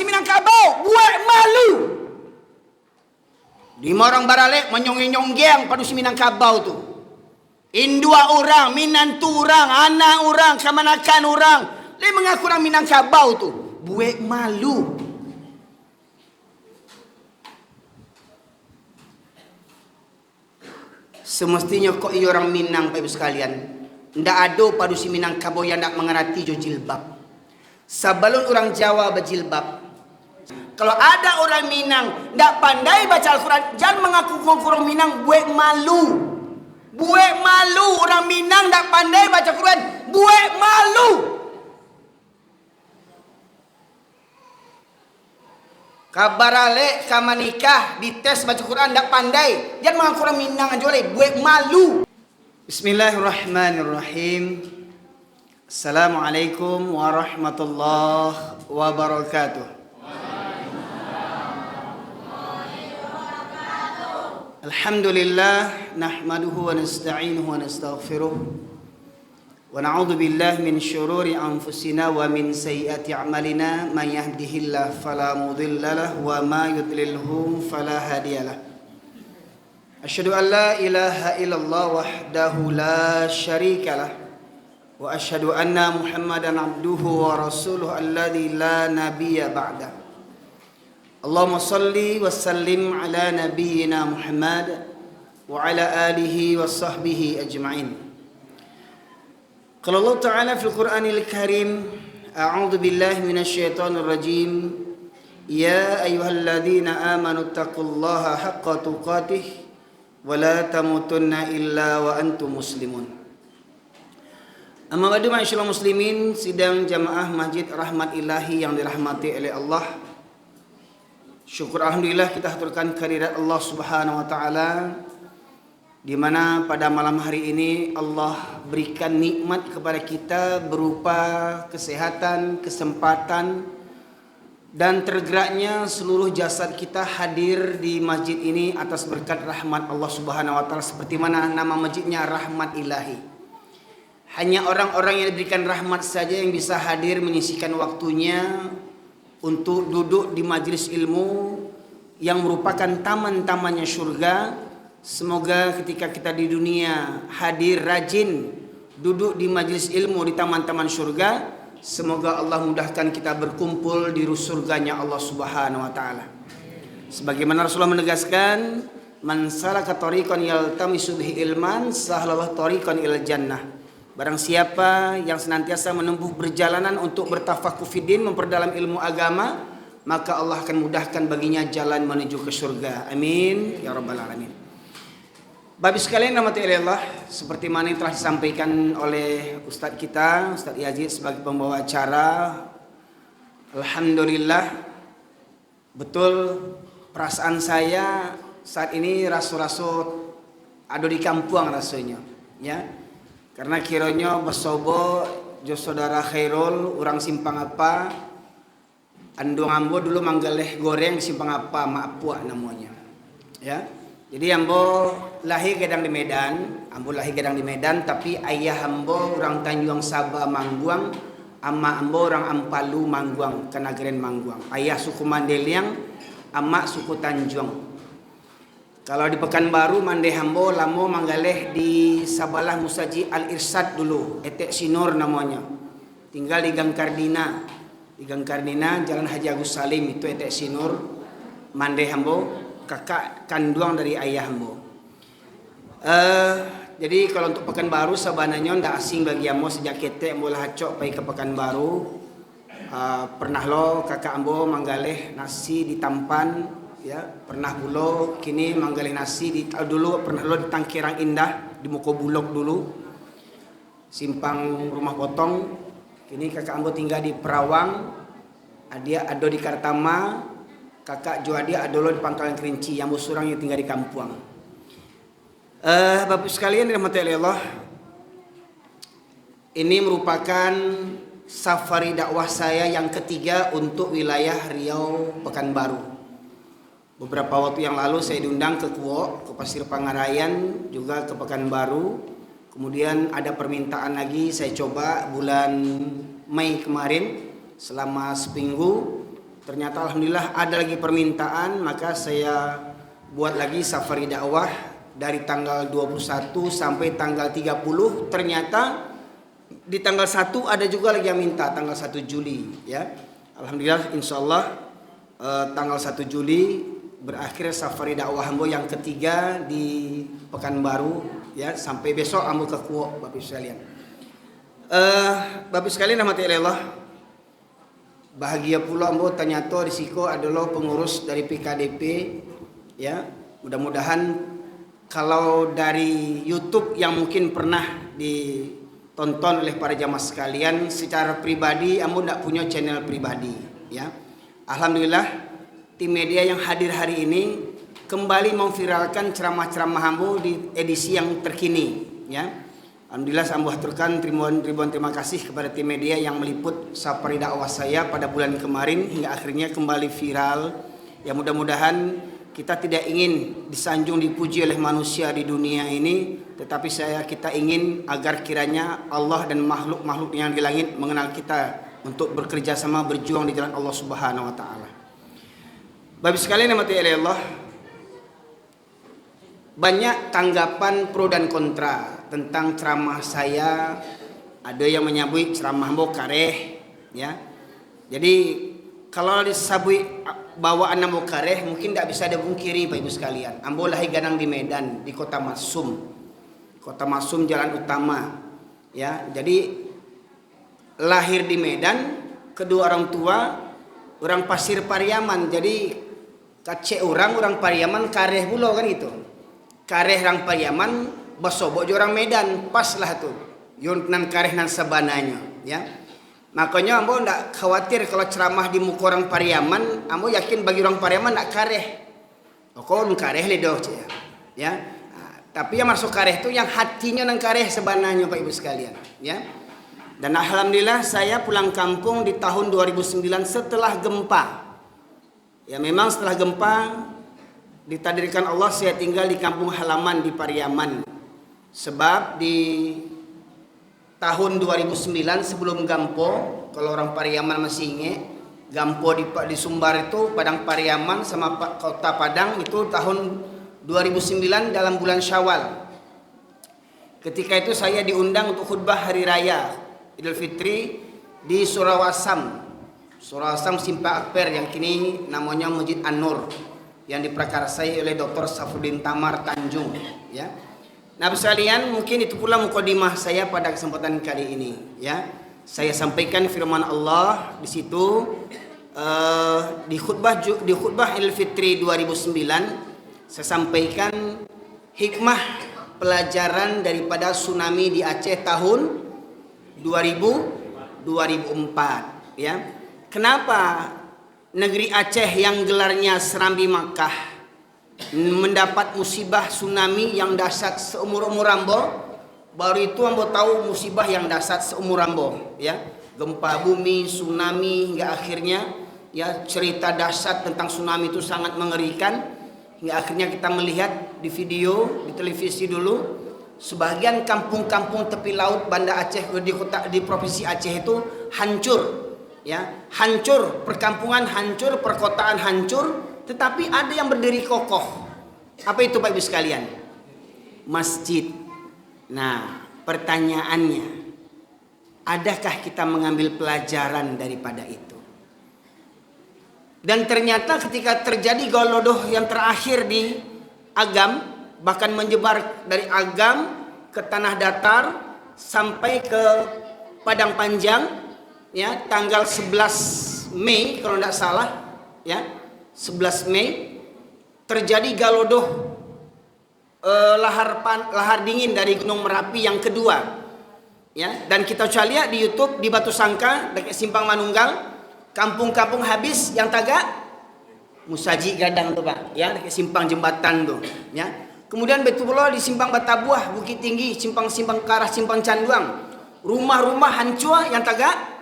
si Minangkabau buat malu. 5 orang baralek menyonggeng pada si Minangkabau tu. Indua orang, minantu orang, anak orang, kamanakan orang. Dia mengaku orang Minangkabau tu buat malu. Semestinya kok iya orang Minang Bapak Ibu sekalian. Ndak ada pada si Minangkabau yang ndak mengerti jo jilbab. Sebelum orang Jawa berjilbab. Kalau ada orang Minang ndak pandai baca Al-Quran, jangan mengaku orang Minang buat malu. Buat malu orang Minang ndak pandai baca Quran, buat malu. Kabar alek kama nikah dites baca Quran ndak pandai, jangan mengaku orang Minang aja boleh, buat malu. Bismillahirrahmanirrahim. Assalamualaikum warahmatullahi wabarakatuh. Alhamdulillah nahmaduhu wa nasta'inuhu wa nastaghfiruh wa na'udzu billahi min syururi anfusina wa min sayyiati a'malina may yahdihillahu fala mudilla lahu wa may yudlilhu fala hadiyalah. Asyhadu an la ilaha illallah wahdahu la syarika lah wa asyhadu anna Muhammadan abduhu wa rasuluhu alladzi la nabiyya ba'da. Allahumma salli wa sallim ala nabiyyina Muhammad wa ala alihi wa sahbihi ajma'in. Qala Allah Ta'ala fil Qur'anil Karim, a'udzu billahi minasyaitonir rajim. Ya ayyuhalladzina amanu taqullaha haqqa tuqatih wa la tamutunna illa wa antum muslimun. Amma ba'du ma'asyiral muslimin, sidang jamaah Masjid Rahmat Ilahi yang dirahmati oleh Allah. Syukur alhamdulillah kita haturkan kehadirat Allah Subhanahu wa taala, di mana pada malam hari ini Allah berikan nikmat kepada kita berupa kesehatan, kesempatan dan tergeraknya seluruh jasad kita hadir di masjid ini atas berkat rahmat Allah Subhanahu wa taala, seperti mana nama masjidnya Rahmat Ilahi. Hanya orang-orang yang diberikan rahmat saja yang bisa hadir menyisihkan waktunya untuk duduk di majlis ilmu yang merupakan taman-tamannya syurga. Semoga ketika kita di dunia hadir rajin duduk di majlis ilmu di taman-taman syurga, semoga Allah mudahkan kita berkumpul di surganya Allah Subhanahu wa taala. Sebagaimana Rasulullah menegaskan, man salaka tariqan yaltamisu bihi ilman sahalallahu tariqan ilal jannah. Barang siapa yang senantiasa menempuh perjalanan untuk bertafakuh fiddin, memperdalam ilmu agama, maka Allah akan mudahkan baginya jalan menuju ke surga. Amin ya rabbal alamin. Bapak sekalian rahmati Allah, seperti mana yang telah disampaikan oleh Ustadz kita, Ustadz Yazid sebagai pembawa acara. Alhamdulillah, betul perasaan saya saat ini rasu-rasu ada di kampung rasanya, ya. Karena kiranya bersobo jo saudara Khairul orang simpang apa andung ambo dulu manggaleh goreng simpang apa maapua namanya, ya. Jadi ambo lahir gedang di Medan, tapi ayah ambo orang Tanjung Sabah Mangguang, ama ambo orang Ampalu Mangguang, Kenageren Mangguang. Ayah suku Mandeliang, ama suku Tanjung. Kalau di Pekanbaru Mandai Hambo lamo manggaleh di Sabalah Musaji Al-Irsad dulu, Etek Sinor namanya. Tinggal di Gang Kardina. Di Gang Kardina Jalan Haji Agus Salim itu Etek Sinor, Mandai Hambo, kakak kandung dari ayah Hambo. Jadi kalau untuk Pekanbaru sabananya ndak asing bagi ambo, sejak ketek ambo hacok pai ke Pekanbaru. Pernah lo kakak ambo manggaleh nasi di Tampan, ya, pernah bulo kini manggalih nasi di dulu pernah lo di Tangkirang Indah di Moko Bulog dulu, simpang Rumah Potong. Kini kakak ambo tinggal di Perawang, dia ado di Kartama, kakak Juadi ado lo di Pangkalan Kerinci, yang busurang yang tinggal di Kampuang. Bapak sekalian dirahmati Allah, ini merupakan safari dakwah saya yang ketiga untuk wilayah Riau Pekanbaru. Beberapa waktu yang lalu saya diundang ke Kuok, ke Pasir Pangarayan, juga ke Pekanbaru. Kemudian ada permintaan lagi, saya coba bulan Mei kemarin selama seminggu ternyata alhamdulillah ada lagi permintaan, maka saya buat lagi safari dakwah dari tanggal 21 sampai tanggal 30. Ternyata di tanggal 1 ada juga lagi yang minta tanggal 1 Juli ya. Alhamdulillah insyaallah tanggal 1 Juli berakhir safari dakwah Ambo yang ketiga di Pekanbaru ya, sampai besok Ambo ke Kuok Bapak sekalian. Bapak sekalian rahmati Allah. Bahagia pula Ambo ternyata risiko adalah pengurus dari PKDP ya. Mudah-mudahan kalau dari YouTube yang mungkin pernah ditonton oleh para jamaah sekalian, secara pribadi Ambo tidak punya channel pribadi ya. Alhamdulillah tim media yang hadir hari ini kembali memviralkan ceramah-ceramah Ambo di edisi yang terkini ya. Alhamdulillah saya haturkan ribuan terima kasih kepada tim media yang meliput safari dakwah saya pada bulan kemarin hingga akhirnya kembali viral. Ya mudah-mudahan kita tidak ingin disanjung dipuji oleh manusia di dunia ini, tetapi kita ingin agar kiranya Allah dan makhluk-makhluk yang di langit mengenal kita untuk bekerja sama berjuang di jalan Allah Subhanahu wa taala. Bapak sekalian yang dirahmati Allah, banyak tanggapan pro dan kontra tentang ceramah saya. Ada yang menyebut ceramah Ambo kareh ya. Jadi kalau disebut bawaan Ambo kareh mungkin tidak bisa dipungkiri Bapak Ibu sekalian. Ambo lahir gadang di Medan, di Kota Masum. Kota Masum jalan utama ya. Jadi lahir di Medan, kedua orang tua orang Pasir Pariaman. Jadi kacek orang Pariaman kareh pula kan itu. Kareh orang Pariaman, basobok orang Medan, pas lah tuh. Yunnan kareh nan sabananya, ya. Makanya Ambo ndak khawatir kalau ceramah di muka orang Pariaman, Ambo yakin bagi orang Pariaman ndak kareh. Oh, kau kareh ledoh ya. Nah, tapi yang masuk kareh itu yang hatinya nang kareh sabananya Pak Ibu sekalian, ya. Dan alhamdulillah saya pulang kampung di tahun 2009 setelah gempa. Ya memang setelah gempa ditakdirkan Allah saya tinggal di kampung halaman di Pariaman. Sebab di tahun 2009 sebelum Gampo, kalau orang Pariaman masih ingat, Gampo di Sumbar itu Padang Pariaman sama Kota Padang itu tahun 2009 dalam bulan Syawal. Ketika itu saya diundang untuk khutbah hari raya Idul Fitri di Surawasam. Surawasam Simpang Akper yang kini namanya Masjid An-Nur yang diprakarsai oleh Dr. Safruddin Tamar Tanjung ya. Nah, sekalian mungkin itu pula mukadimah saya pada kesempatan kali ini ya. Saya sampaikan firman Allah di situ di khutbah Idul Fitri 2009 saya sampaikan hikmah pelajaran daripada tsunami di Aceh tahun 2004 ya. Kenapa negeri Aceh yang gelarnya Serambi Makkah mendapat musibah tsunami yang dahsyat seumur-umur Ambo? Baru itu Ambo tahu musibah yang dahsyat seumur Ambo ya. Gempa bumi, tsunami hingga akhirnya ya cerita dahsyat tentang tsunami itu sangat mengerikan. Hingga akhirnya kita melihat di video di televisi dulu sebagian kampung-kampung tepi laut Banda Aceh di provinsi Aceh itu hancur. Ya, hancur, perkampungan hancur, perkotaan hancur, tetapi ada yang berdiri kokoh. Apa itu Bapak Ibu sekalian? Masjid. Nah, pertanyaannya, adakah kita mengambil pelajaran daripada itu? Dan ternyata ketika terjadi golodoh yang terakhir di Agam, bahkan menyebar dari Agam ke tanah datar sampai ke Padang Panjang ya, tanggal 11 Mei kalau tidak salah ya, 11 Mei terjadi galodoh lahar dingin dari Gunung Merapi yang kedua ya. Dan kita coba lihat di YouTube di Batu Sangka dekat Simpang Manunggal, kampung-kampung habis yang tagak Musaji Gadang tuh Pak ya, dekat simpang jembatan tuh ya. Kemudian betul pula di Simpang Batabuah, Bukit Tinggi, simpang-simpang ke arah Simpang Canduang, rumah-rumah hancur yang tagak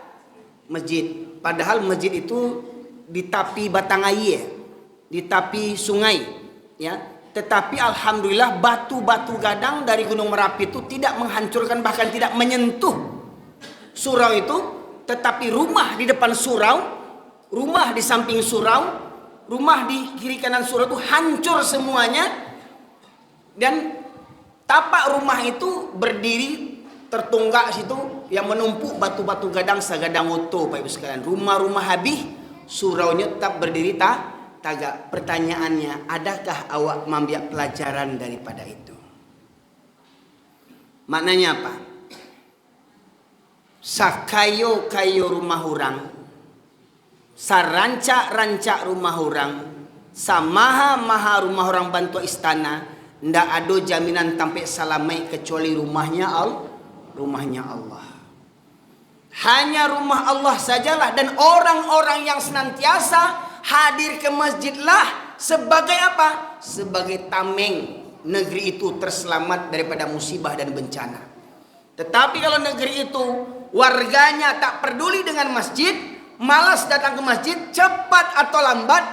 masjid. Padahal masjid itu di tepi batang air, di tepi sungai ya. Tetapi alhamdulillah batu-batu gadang dari Gunung Merapi itu tidak menghancurkan, bahkan tidak menyentuh surau itu. Tetapi rumah di depan surau Rumah di samping surau, rumah di kiri kanan surau itu hancur semuanya. Dan tapak rumah itu berdiri tertunggak situ yang menumpuk batu-batu gadang sagadang oto, Pak Ibu sekalian. Rumah-rumah habis, suraunya tetap berdiri tagak. Pertanyaannya, adakah awak mengambil pelajaran daripada itu? Maknanya apa? Sakayo-kayo rumah orang, sarancak-rancak rumah orang, samaha-maha rumah orang bantu istana, ndak ada jaminan tampik salamai kecuali rumahnya Allah. Hanya rumah Allah sajalah, dan orang-orang yang senantiasa hadir ke masjidlah sebagai apa? Sebagai tameng negeri itu terselamat daripada musibah dan bencana. Tetapi kalau negeri itu warganya tak peduli dengan masjid, malas datang ke masjid, cepat atau lambat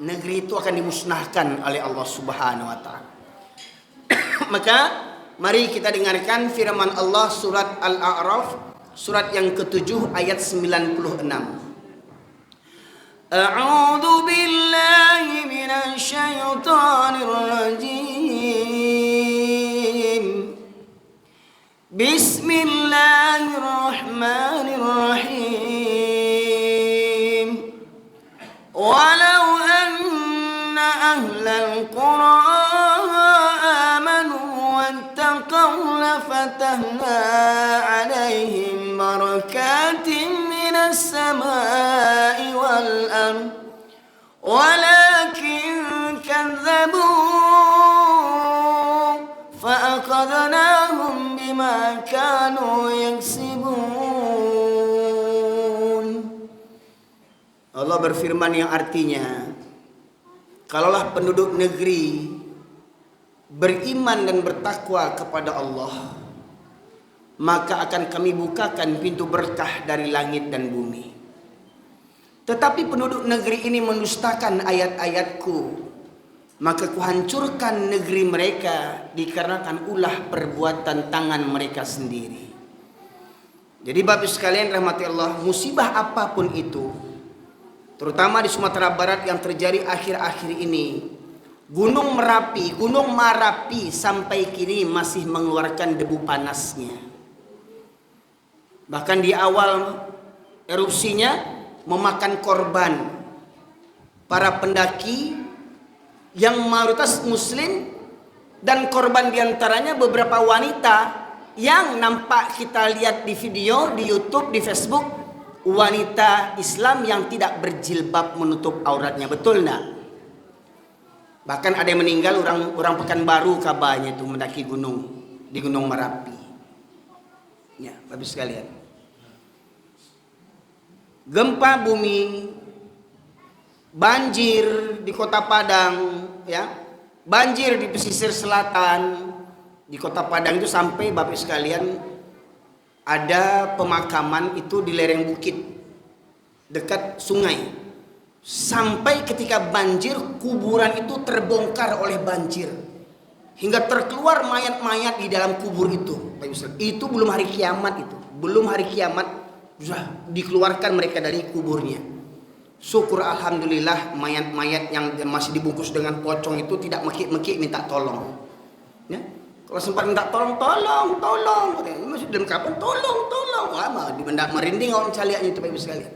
negeri itu akan dimusnahkan oleh Allah Subhanahu wa taala. Maka mari kita dengarkan firman Allah surat Al-A'raf, surat yang ke-7 ayat 96. A'udzu billahi minasy syaithanir rajim. Bismillahirrahmanirrahim. Walau anna ahlal qura amanu wattaqaw lafatahna 'alaihim barakatim minas samai wal ardh walakin kadzabu fa'aqadnahum bima kanu yaksibun. Allah berfirman yang artinya, kalaulah penduduk negeri beriman dan bertakwa kepada Allah, maka akan kami bukakan pintu berkah dari langit dan bumi. Tetapi penduduk negeri ini mendustakan ayat-ayatku, maka kuhancurkan negeri mereka dikarenakan ulah perbuatan tangan mereka sendiri. Jadi Bapak sekalian rahmati Allah, musibah apapun itu, terutama di Sumatera Barat yang terjadi akhir-akhir ini, Gunung Merapi sampai kini masih mengeluarkan debu panasnya. Bahkan di awal erupsinya memakan korban para pendaki yang mayoritas muslim, dan korban diantaranya beberapa wanita yang nampak kita lihat di video di YouTube, di Facebook, wanita Islam yang tidak berjilbab menutup auratnya. Betul enggak? Bahkan ada yang meninggal, orang Pekanbaru kabarnya itu mendaki gunung di Gunung Merapi. Ya, Bapak sekalian. Gempa bumi, banjir di Kota Padang, ya, banjir di pesisir selatan di Kota Padang itu, sampai Bapak sekalian ada pemakaman itu di lereng bukit dekat sungai. Sampai ketika banjir, kuburan itu terbongkar oleh banjir hingga terkeluar mayat-mayat di dalam kubur itu. Itu belum hari kiamat, sudah dikeluarkan mereka dari kuburnya. Syukur alhamdulillah mayat-mayat yang masih dibungkus dengan pocong itu tidak mekik-mekik minta tolong. Ya. Kalau sempat minta tolong, masih dalam kapan tolong. Lama di benda merinding orang caliannya itu Bapak sekalian.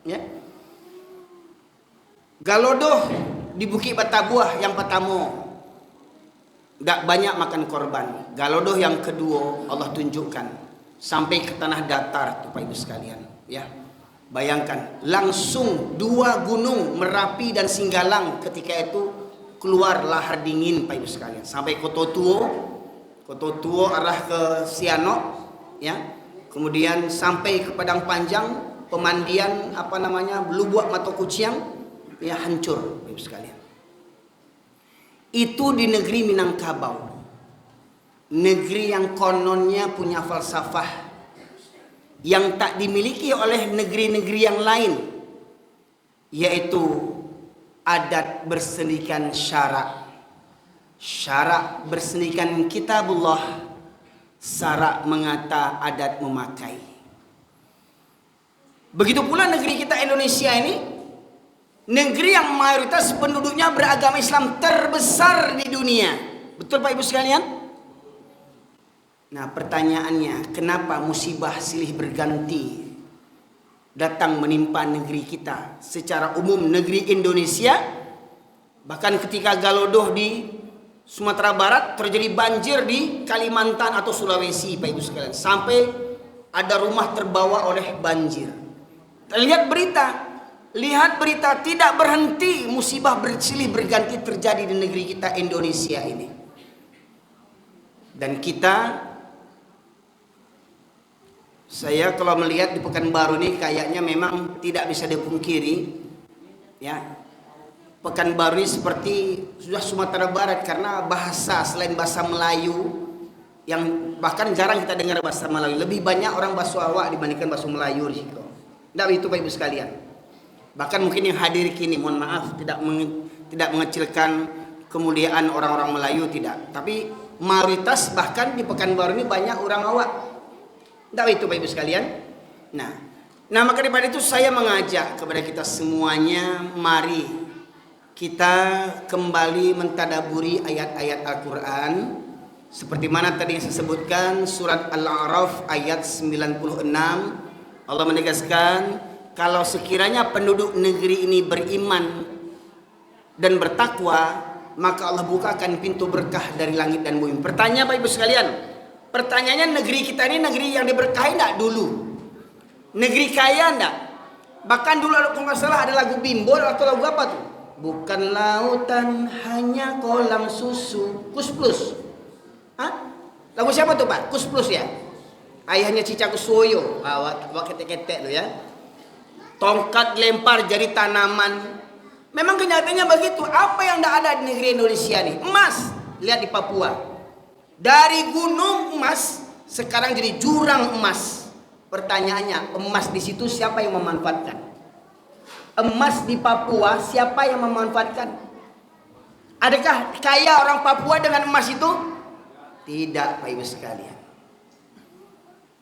Ya. Galodoh di Bukit Batabuah yang pertama enggak banyak makan korban. Galodoh yang kedua Allah tunjukkan sampai ke tanah datar tuh Bapak Ibu sekalian, ya. Bayangkan langsung dua gunung Merapi dan Singgalang ketika itu keluar lahar dingin Bapak Ibu sekalian, sampai Koto Tuo arah ke Sianok, ya. Kemudian sampai ke Padang Panjang, pemandian Belubuak Mato Kuciang, ya, hancur Bapak Ibu sekalian. Itu di negeri Minangkabau, negeri yang kononnya punya falsafah yang tak dimiliki oleh negeri-negeri yang lain, yaitu adat bersendikan syarak bersendikan kitabullah, syarak mengata, adat memakai. Begitu pula negeri kita Indonesia ini Negeri yang mayoritas penduduknya beragama Islam terbesar di dunia. Betul Pak Ibu sekalian? Nah pertanyaannya, kenapa musibah silih berganti datang menimpa negeri kita? Secara umum negeri Indonesia, bahkan ketika Galodoh di Sumatera Barat, terjadi banjir di Kalimantan atau Sulawesi Pak Ibu sekalian. Sampai ada rumah terbawa oleh banjir. Lihat berita tidak berhenti, musibah bersilih berganti terjadi di negeri kita Indonesia ini. Dan saya kalau melihat di Pekanbaru ini kayaknya memang tidak bisa dipungkiri, ya. Pekanbaru ini seperti sudah Sumatera Barat karena bahasa selain bahasa Melayu yang bahkan jarang kita dengar bahasa Melayu, lebih banyak orang bahasa Awak dibandingkan bahasa Melayu di situ. Tidak begitu Pak Ibu sekalian. Bahkan mungkin yang hadir kini, mohon maaf, tidak mengecilkan kemuliaan orang-orang Melayu, tidak. Tapi mayoritas bahkan di Pekanbaru ini banyak orang Awak. Tidak begitu Pak Ibu sekalian. Nah maka daripada itu saya mengajak kepada kita semuanya, mari kita kembali mentadaburi ayat-ayat Al-Quran. Seperti mana tadi yang saya sebutkan, surat Al-A'raf ayat 96. Allah menegaskan, kalau sekiranya penduduk negeri ini beriman dan bertakwa, maka Allah bukakan pintu berkah dari langit dan bumi. Pertanyaan Bapak Ibu sekalian, pertanyaannya, negeri kita ini negeri yang diberkahi enggak dulu? Negeri kaya enggak? Bahkan dulu kalau nggak salah ada lagu Bimbol atau lagu apa tuh? Bukan lautan hanya kolam susu. Kus Plus. Hah? Lagu siapa tuh Pak? Kus Plus ya? Ayahnya Cica Kusuyo. Bawa ketek-ketek tuh ya. Tongkat lempar jadi tanaman. Memang kenyataannya begitu. Apa yang tidak ada di negeri Indonesia nih? Emas. Lihat di Papua. Dari gunung emas sekarang jadi jurang emas. Pertanyaannya, emas di situ siapa yang memanfaatkan? Emas di Papua siapa yang memanfaatkan? Adakah kaya orang Papua dengan emas itu? Tidak Pak Ibu sekalian.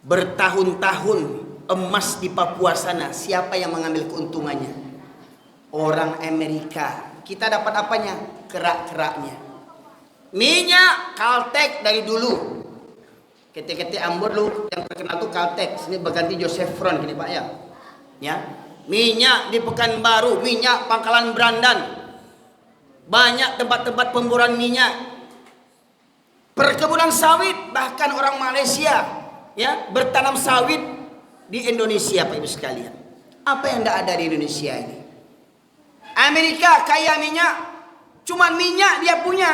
Bertahun-tahun emas di Papua sana siapa yang mengambil keuntungannya? Orang Amerika. Kita dapat apanya? Kerak-keraknya. Minyak Caltex dari dulu. Ketik-ketik Ambon lu yang terkenal tuh Caltex. Ini berganti Josephron gini Pak ya. Ya. Minyak di Pekanbaru, minyak Pangkalan Berandan. Banyak tempat-tempat pemburuan minyak. Perkebunan sawit, bahkan orang Malaysia ya bertanam sawit di Indonesia Pak Ibu sekalian. Apa yang tidak ada di Indonesia ini? Amerika kaya minyak, cuman minyak dia punya,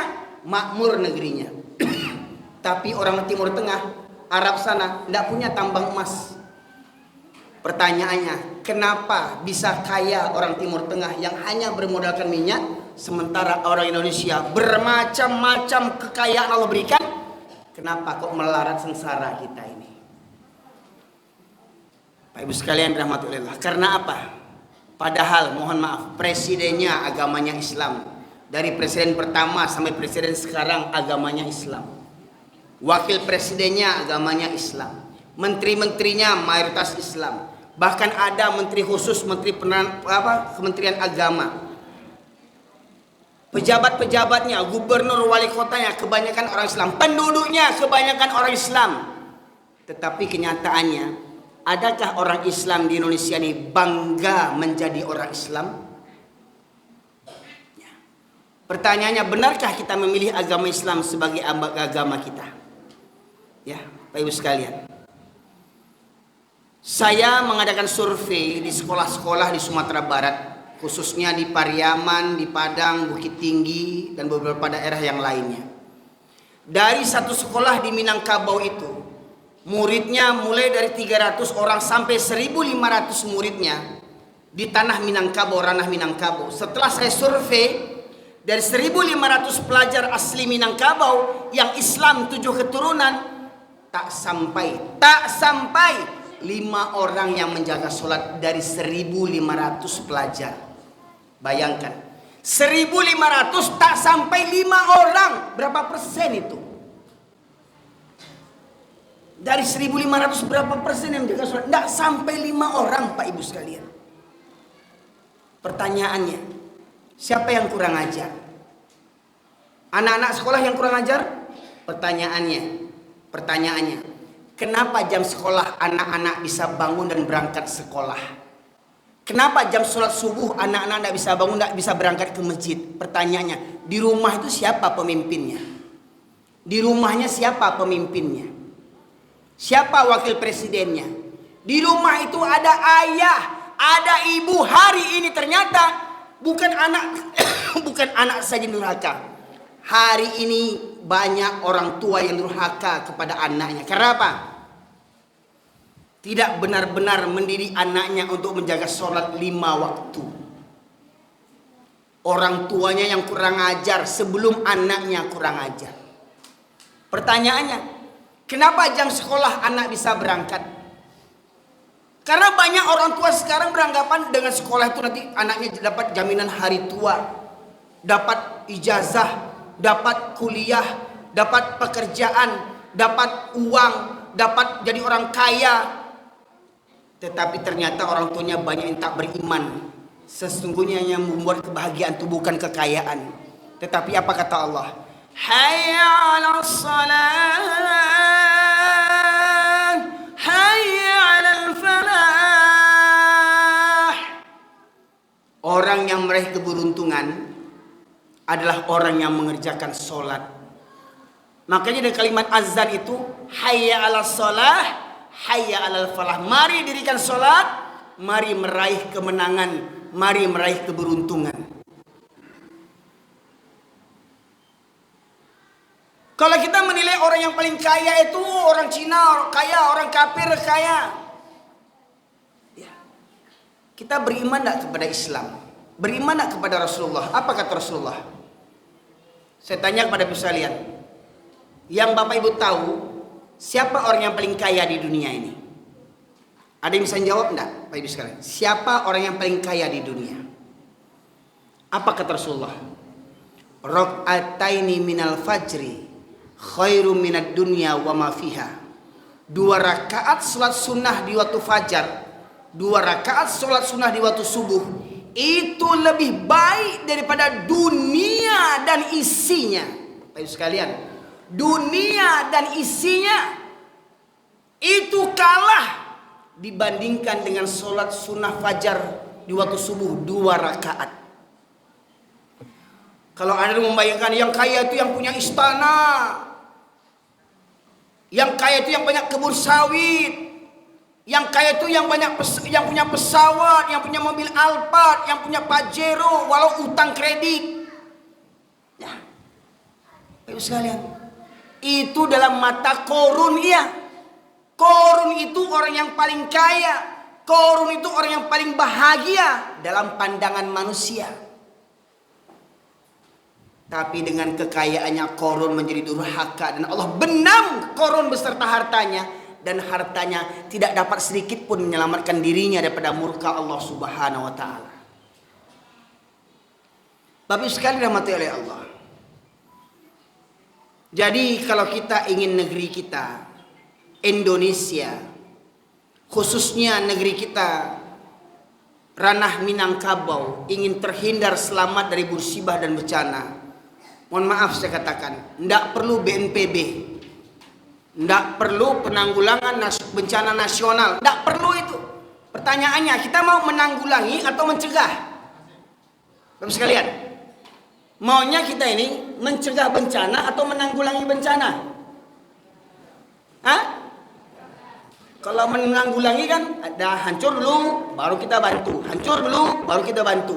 makmur negerinya. Tapi orang Timur Tengah, Arab sana tidak punya tambang emas. Pertanyaannya, kenapa bisa kaya orang Timur Tengah yang hanya bermodalkan minyak, sementara orang Indonesia bermacam-macam kekayaan Allah berikan? Kenapa kok melarat sengsara kita ini? Pak Ibu sekalian rahmatullah. Karena apa? Padahal mohon maaf, presidennya agamanya Islam. Dari presiden pertama sampai presiden sekarang agamanya Islam. Wakil presidennya agamanya Islam. Menteri-menterinya mayoritas Islam. Bahkan ada menteri khusus, Kementerian Agama. Pejabat-pejabatnya, gubernur, wali kotanya kebanyakan orang Islam. Penduduknya kebanyakan orang Islam. Tetapi kenyataannya, adakah orang Islam di Indonesia ini bangga menjadi orang Islam? Ya. Pertanyaannya, benarkah kita memilih agama Islam sebagai agama kita? Ya, Pak Ibu sekalian. Saya mengadakan survei di sekolah-sekolah di Sumatera Barat, khususnya di Pariaman, di Padang, Bukit Tinggi, dan beberapa daerah yang lainnya. Dari satu sekolah di Minangkabau itu, muridnya mulai dari 300 orang sampai 1.500 muridnya di tanah Minangkabau, ranah Minangkabau. Setelah saya survei, dari 1.500 pelajar asli Minangkabau yang Islam 7 keturunan, tak sampai 5 orang yang menjaga sholat dari 1.500 pelajar. Bayangkan, 1.500 tak sampai 5 orang. Berapa persen itu? Dari 1.500 berapa persen yang menjaga sholat? Tidak sampai 5 orang Pak Ibu sekalian. Pertanyaannya, siapa yang kurang ajar? Anak-anak sekolah yang kurang ajar? Pertanyaannya, kenapa jam sekolah anak-anak bisa bangun dan berangkat sekolah? Kenapa jam sholat subuh anak-anak tidak bisa bangun, tidak bisa berangkat ke masjid? Pertanyaannya, di rumah itu siapa pemimpinnya? Di rumahnya siapa pemimpinnya? Siapa wakil presidennya? Di rumah itu ada ayah, ada ibu. Hari ini ternyata bukan anak saja durhaka. Hari ini banyak orang tua yang durhaka kepada anaknya. Karena apa? Tidak benar-benar mendidik anaknya untuk menjaga sholat 5 waktu. Orang tuanya yang kurang ajar sebelum anaknya kurang ajar. Pertanyaannya, kenapa jam sekolah anak bisa berangkat? Karena banyak orang tua sekarang beranggapan dengan sekolah itu nanti anaknya dapat jaminan hari tua, dapat ijazah, dapat kuliah, dapat pekerjaan, dapat uang, dapat jadi orang kaya. Tetapi ternyata orang tuanya banyak yang tak beriman. Sesungguhnya yang membuat kebahagiaan itu bukan kekayaan, tetapi apa kata Allah? Hayya 'alas salat, hayya 'alal falah. Orang yang meraih keberuntungan adalah orang yang mengerjakan sholat. Makanya dari kalimat azan itu hayya 'alas salah, hayya 'alal falah. Mari dirikan sholat, mari meraih kemenangan, mari meraih keberuntungan. Kalau kita menilai orang yang paling kaya itu orang Cina kaya, orang kafir kaya, ya. Kita beriman tak kepada Islam? Beriman tak kepada Rasulullah? Apa kata Rasulullah? Saya tanya kepada ibu sekalian, yang Bapak Ibu tahu, siapa orang yang paling kaya di dunia ini? Ada yang bisa jawab enggak, Bapak Ibu sekalian? Siapa orang yang paling kaya di dunia? Apa kata Rasulullah? Rak'ataini minal fajri khairum minad dunya wa ma fiha. 2 rakaat salat sunnah di waktu fajar, 2 rakaat salat sunnah di waktu subuh, itu lebih baik daripada dunia dan isinya. Bapak Ibu sekalian, dunia dan isinya itu kalah dibandingkan dengan sholat sunnah fajar di waktu subuh 2 rakaat. Kalau Anda membayangkan yang kaya itu yang punya istana, yang kaya itu yang banyak kebun sawit, yang kaya itu yang banyak yang punya pesawat, yang punya mobil Alphard, yang punya Pajero walau utang kredit. Ya, Bapak sekalian, itu dalam mata Korun iya. Korun itu orang yang paling kaya. Korun itu orang yang paling bahagia dalam pandangan manusia. Tapi dengan kekayaannya Korun menjadi durhaka dan Allah benam Korun beserta hartanya, dan hartanya tidak dapat sedikit pun menyelamatkan dirinya daripada murka Allah Subhanahu wa taala. Bapak sekali dirahmati oleh Allah. Jadi kalau kita ingin negeri kita Indonesia, khususnya negeri kita ranah Minangkabau, ingin terhindar selamat dari musibah dan bencana, mohon maaf saya katakan, tidak perlu BNPB, tidak perlu penanggulangan bencana nasional, tidak perlu itu. Pertanyaannya, kita mau menanggulangi atau mencegah? Bapak sekalian, maunya kita ini mencegah bencana atau menanggulangi bencana? Hah? Kalau menanggulangi kan ada hancur dulu baru kita bantu, hancur dulu baru kita bantu.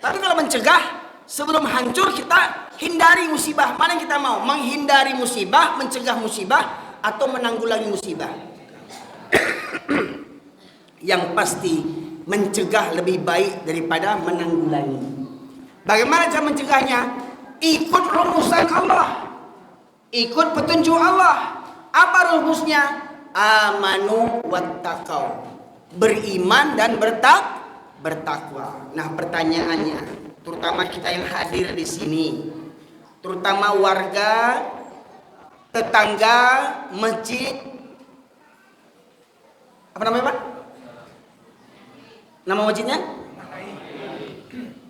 Tapi kalau mencegah, sebelum hancur kita hindari musibah. Mana yang kita mau? Menghindari musibah, mencegah musibah, atau menanggulangi musibah? Yang pasti mencegah lebih baik daripada menanggulangi. Bagaimana cara mencegahnya? Ikut rumusan Allah, ikut petunjuk Allah. Apa rumusnya? Amanu wattaqau, beriman dan bertakwa. Nah, pertanyaannya, terutama kita yang hadir di sini, terutama warga, tetangga, masjid, apa namanya Pak? Nama masjidnya?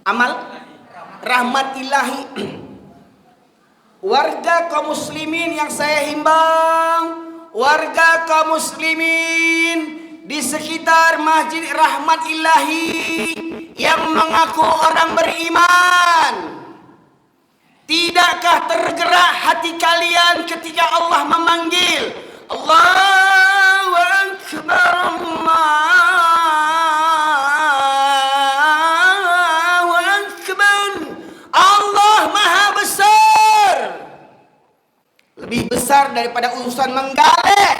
Amal rahmat ilahi. Warga kaum muslimin yang saya himbau, warga kaum muslimin di sekitar Masjid Rahmat Ilahi yang mengaku orang beriman, tidakkah tergerak hati kalian ketika Allah memanggil Allahu Akbar, Allahu Akbar, Allah Maha Besar, lebih besar daripada urusan menggaleh,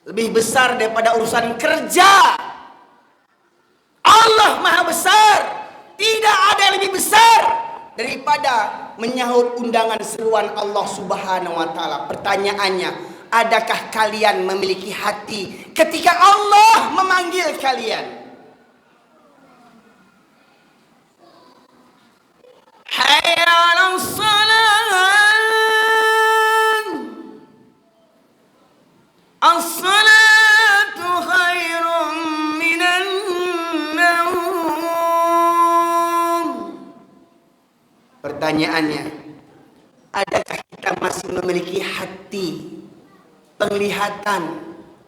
lebih besar daripada urusan kerja. Allah Maha Besar, tidak ada yang lebih besar daripada menyahut undangan seruan Allah Subhanahu wa taala. Pertanyaannya, adakah kalian memiliki hati ketika Allah memanggil kalian? Hayya 'alas shalah, as-salatu khairun minan naum. Pertanyaannya, adakah kita masih memiliki hati, penglihatan,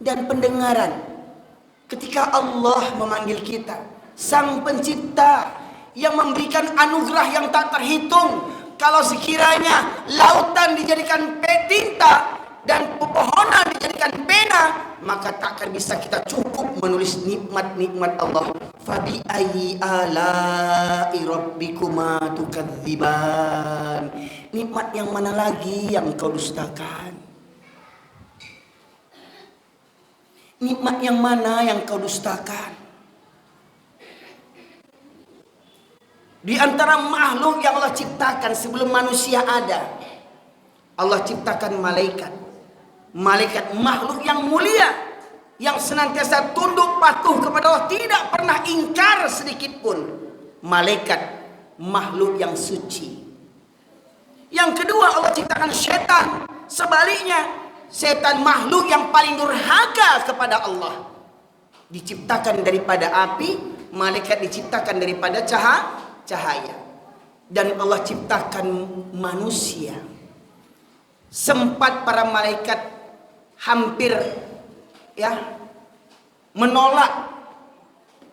dan pendengaran ketika Allah memanggil kita? Sang Pencipta yang memberikan anugerah yang tak terhitung. Kalau sekiranya lautan dijadikan tinta dan pepohonan dijadikan pena, maka takkan bisa kita cukup menulis nikmat-nikmat Allah. Fabi ayyi ala'i rabbikuma tukadziban. Nikmat yang mana lagi yang kau dustakan? Nikmat yang mana yang kau dustakan? Di antara makhluk yang Allah ciptakan sebelum manusia ada, Allah ciptakan malaikat. Malaikat makhluk yang mulia, yang senantiasa tunduk patuh kepada Allah, tidak pernah ingkar sedikit pun. Malaikat makhluk yang suci. Yang kedua, Allah ciptakan setan. Sebaliknya, setan makhluk yang paling durhaka kepada Allah. Diciptakan daripada api, malaikat diciptakan daripada cahaya. Dan Allah ciptakan manusia. Sempat para malaikat hampir menolak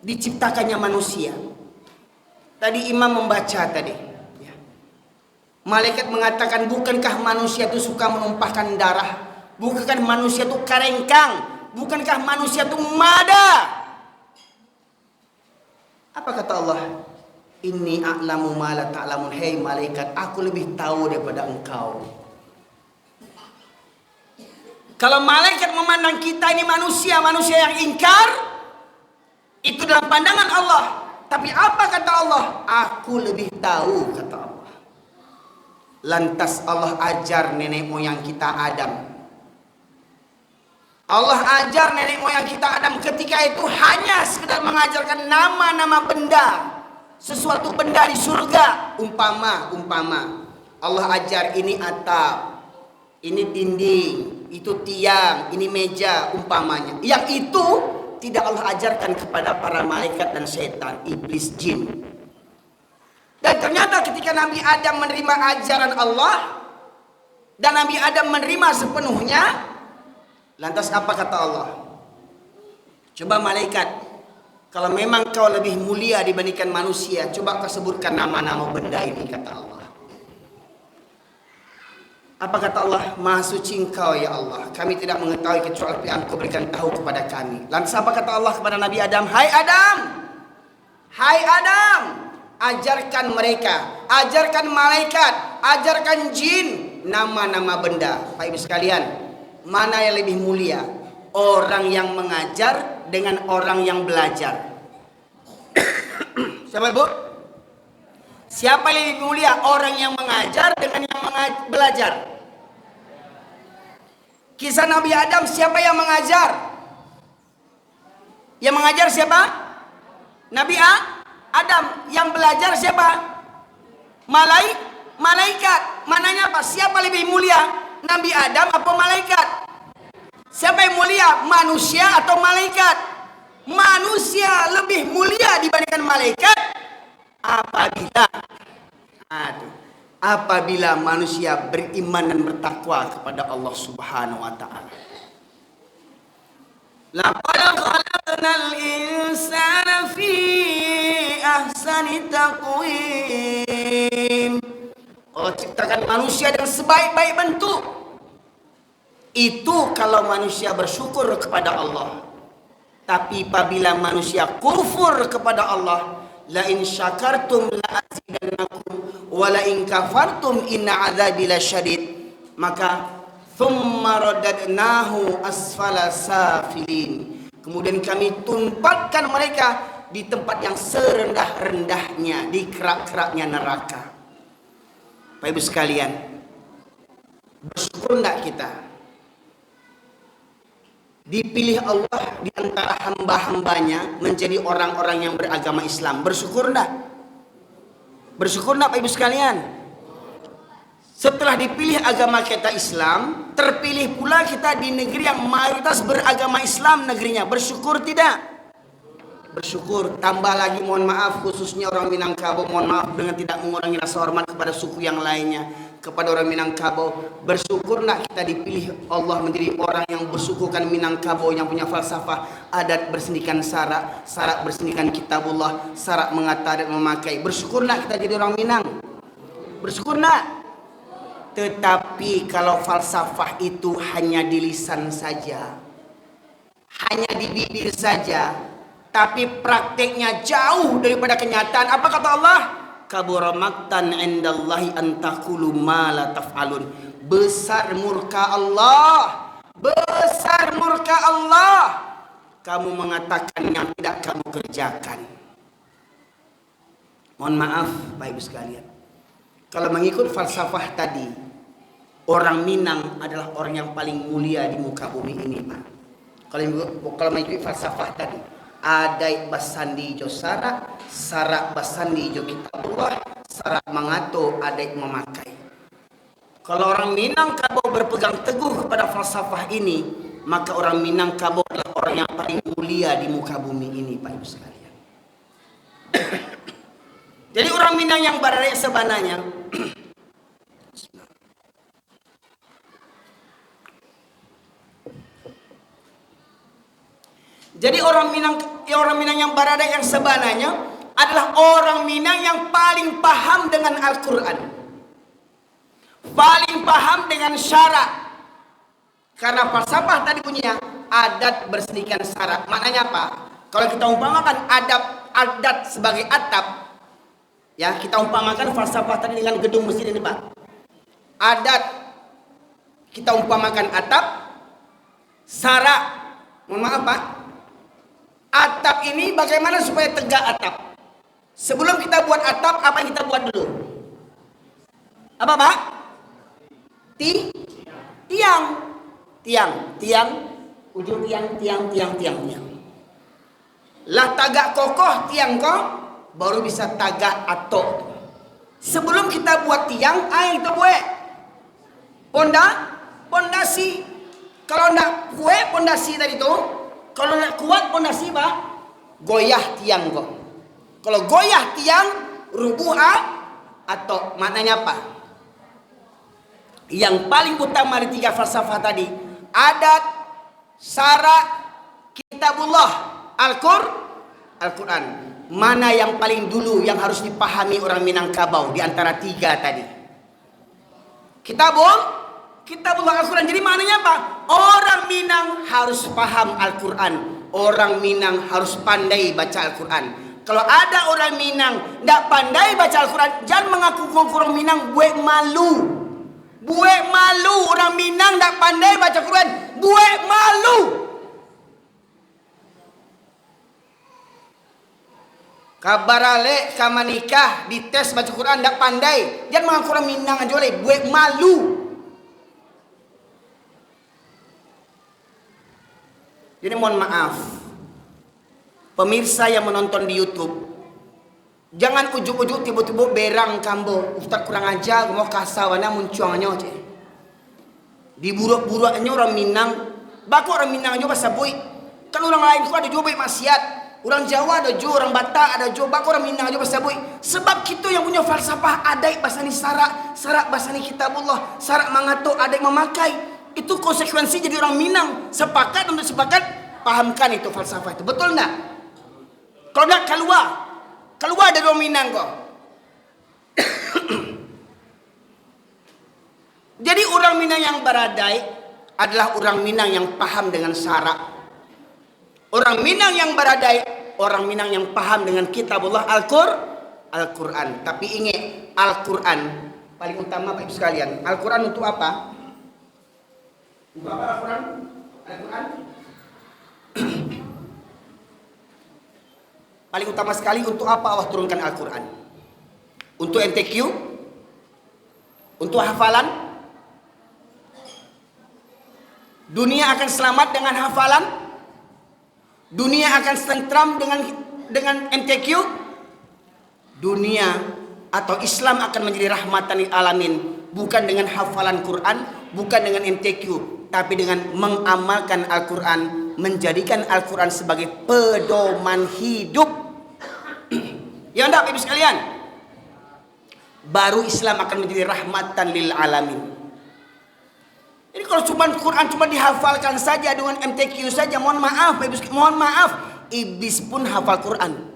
diciptakannya manusia. Tadi imam membaca tadi, malaikat mengatakan, bukankah manusia itu suka menumpahkan darah? Bukankah manusia itu karengkang? Bukankah manusia itu mada? Apa kata Allah? Inni a'lamu ma la ta'lamun. Hei malaikat, aku lebih tahu daripada engkau. Kalau malaikat memandang kita ini manusia yang ingkar, itu dalam pandangan Allah. Tapi apa kata Allah? Aku lebih tahu, kata Allah. Lantas Allah ajar nenek moyang kita Adam. Allah ajar nenek moyang kita Adam ketika itu hanya sekedar mengajarkan nama-nama benda. Sesuatu benda di surga. Umpama. Allah ajar ini atap, ini dinding, itu tiang, ini meja, umpamanya. Yang itu tidak Allah ajarkan kepada para malaikat dan setan, iblis, jin. Dan ternyata ketika Nabi Adam menerima ajaran Allah dan Nabi Adam menerima sepenuhnya, lantas apa kata Allah? Coba malaikat, kalau memang kau lebih mulia dibandingkan manusia, coba kau sebutkan nama-nama benda ini, kata Allah. Apa kata Allah? Maha suci engkau ya Allah, kami tidak mengetahui kecuali yang kau berikan tahu kepada kami. Lantas apa kata Allah kepada Nabi Adam? Hai Adam, ajarkan mereka, ajarkan malaikat, ajarkan jin nama-nama benda. Bapak Ibu sekalian, mana yang lebih mulia? Orang yang mengajar dengan orang yang belajar. Siapa Bu? Siapa yang lebih mulia? Orang yang mengajar dengan yang belajar. Kisah Nabi Adam, siapa yang mengajar? Yang mengajar siapa? Nabi Adam. Yang belajar siapa? Malaikat. Mananya apa? Siapa lebih mulia? Nabi Adam atau malaikat? Siapa yang mulia? Manusia atau malaikat? Manusia lebih mulia dibandingkan malaikat. Apabila aduh, apabila manusia beriman dan bertakwa kepada Allah Subhanahu wa taala. Laqad khalaqnal insana fi ahsani taqwim. Allah ciptakan manusia dengan sebaik-baik bentuk. Itu kalau manusia bersyukur kepada Allah. Tapi apabila manusia kufur kepada Allah, la in syakartum la azidannakum wa la in kafartum inna adzabi lasyadid. Maka thumma radadnahu asfala safilin. Kemudian kami tumpatkan mereka di tempat yang serendah-rendahnya, di kerak-keraknya neraka. Bapak Ibu sekalian, bersyukur enggak kita? Dipilih Allah di antara hamba-hambanya menjadi orang-orang yang beragama Islam. Bersyukur enggak? Bersyukur enggak Bapak Ibu sekalian? Setelah dipilih agama kita Islam, terpilih pula kita di negeri yang mayoritas beragama Islam negerinya. Bersyukur tidak? Bersyukur. Tambah lagi mohon maaf khususnya orang Minangkabau, mohon maaf dengan tidak mengurangi rasa hormat kepada suku yang lainnya, kepada orang Minangkabau. Bersyukur nak kita dipilih Allah menjadi orang yang bersukukan Minangkabau, yang punya falsafah adat bersendikan sarak, sarak bersendikan kitabullah, sarak mengata dan memakai. Bersyukur nak kita jadi orang Minang. Bersyukur nak. Tetapi kalau falsafah itu hanya di lisan saja, hanya di bibir saja, tapi prakteknya jauh daripada kenyataan. Apa kata Allah? Kabura maqtan indallahi an taqulu ma la taf'alun. Besar murka Allah, besar murka Allah, kamu mengatakan yang tidak kamu kerjakan. Mohon maaf Bapak Ibu sekalian, kalau mengikut falsafah tadi, orang Minang adalah orang yang paling mulia di muka bumi ini, Pak. Kalau mengikut falsafah tadi, adai basandi jo sarak, sarak basandi jo kitabullah, sarak mengato adai memakai. Kalau orang Minangkabau berpegang teguh kepada falsafah ini, maka orang Minangkabau adalah orang yang paling mulia di muka bumi ini, Pak Ibu sekalian. Jadi orang Minang yang Baradei sebenarnya Jadi orang Minang yang Baradei yang sebenarnya adalah orang Minang yang paling paham dengan Al-Quran, paling paham dengan syarak. Karena falsafah tadi bunyinya adat bersendikan syarak. Maknanya apa? Kalau kita umpamakan adat sebagai atap, ya kita umpamakan falsafah tadi dengan gedung masjid ini, Pak. Adat kita umpamakan atap, syarak, mohon maaf Pak, atap ini bagaimana supaya tegak atap? Sebelum kita buat atap, apa yang kita buat dulu? Apa Pak? Tiang, ujung tiang. Lah tagak kokoh tiang kok, baru bisa tagak atok. Sebelum kita buat tiang, ayo kita buat pondasi. Kalau nak buat pondasi tadi tu, kalau nak kuat pondasi Pak, goyah tiang kok. Kalau goyah tiang, rubuh atau maknanya apa? Yang paling utama di tiga falsafah tadi, adat, syarak, kitabullah, Al-Quran. Mana yang paling dulu yang harus dipahami orang Minangkabau di antara tiga tadi? Kitabullah, Al-Quran. Jadi maknanya apa? Orang Minang harus paham Al-Quran. Orang Minang harus pandai baca Al-Quran. Kalau ada orang Minang tidak pandai baca Al-Quran, jangan mengaku orang Minang buat malu. Buat malu orang Minang tidak pandai baca Al-Quran. Buat malu. Kabarale kama nikah dites baca Quran tidak pandai, jangan mengaku orang Minang aja boleh. Buat malu. Jadi mohon maaf, pemirsa yang menonton di YouTube, jangan ujuk-ujuk tiba-tiba berang kambo, Ustaz kurang ajar, mau kasawana muncuangnya aja. Di burak-buraknya orang Minang, baku orang Minang aja bahasa boy. Kan orang lain itu ada juga baik maksiat. Orang Jawa ada jo, orang Batak ada jo, bak orang Minang aja bahasa bui. Sebab kita yang punya falsafah adai bahasa ni sarak bahasa ni kitabullah, sarak mangato adai memakai. Itu konsekuensi jadi orang Minang. Sepakat untuk sepakat, pahamkan itu falsafah itu. Betul enggak? Kalau enggak keluar dari orang Minang kok. Jadi orang Minang yang beradai adalah orang Minang yang paham dengan sarak. Orang Minang yang beradai, orang Minang yang paham dengan kitabullah Al-Quran. Tapi ingat, Al-Quran paling utama Bapak Ibu sekalian. Al-Quran untuk apa? Untuk apa Al-Quran? Al-Quran paling utama sekali untuk apa Allah turunkan Al-Quran? Untuk MTQ? Untuk hafalan? Dunia akan selamat dengan hafalan? Dunia akan tentram dengan MTQ. Dunia atau Islam akan menjadi rahmatan lil alamin, bukan dengan hafalan Quran, bukan dengan MTQ, tapi dengan mengamalkan Al-Quran, menjadikan Al-Quran sebagai pedoman hidup. Ya enggak Ibu sekalian? Baru Islam akan menjadi rahmatan lil alamin. Ini kalau Quran cuma dihafalkan saja dengan MTQ saja, mohon maaf, iblis pun hafal Quran.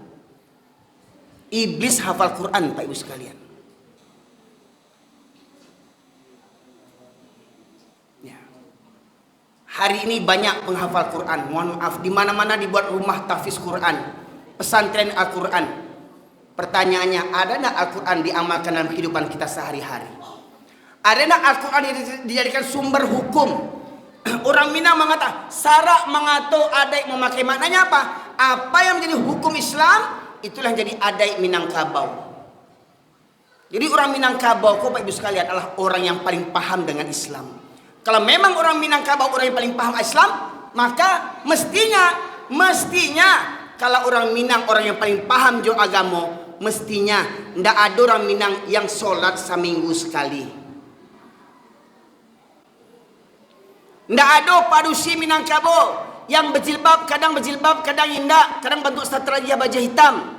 Iblis hafal Quran, Pak Ibu sekalian. Ya. Hari ini banyak penghafal Quran, mohon maaf, di mana-mana dibuat rumah tahfiz Quran, pesantren Al-Quran. Pertanyaannya, ada enggak Al-Quran diamalkan dalam kehidupan kita sehari-hari? Ada nak Al-Quran dijadikan sumber hukum? Orang Minang mengatakan sarak mengato adai memakai. Maknanya apa? Apa yang menjadi hukum Islam, itulah yang jadi adai Minangkabau. Jadi orang Minangkabau, Bapak Ibu sekalian, adalah orang yang paling paham dengan Islam. Kalau memang orang Minangkabau orang yang paling paham Islam, maka mestinya kalau orang Minang orang yang paling paham jo agama, mestinya ndak ada orang Minang yang sholat seminggu sekali. Ndak ada padusi Minangkabau yang berjilbab, kadang indak, kadang bentuk strategi baja hitam.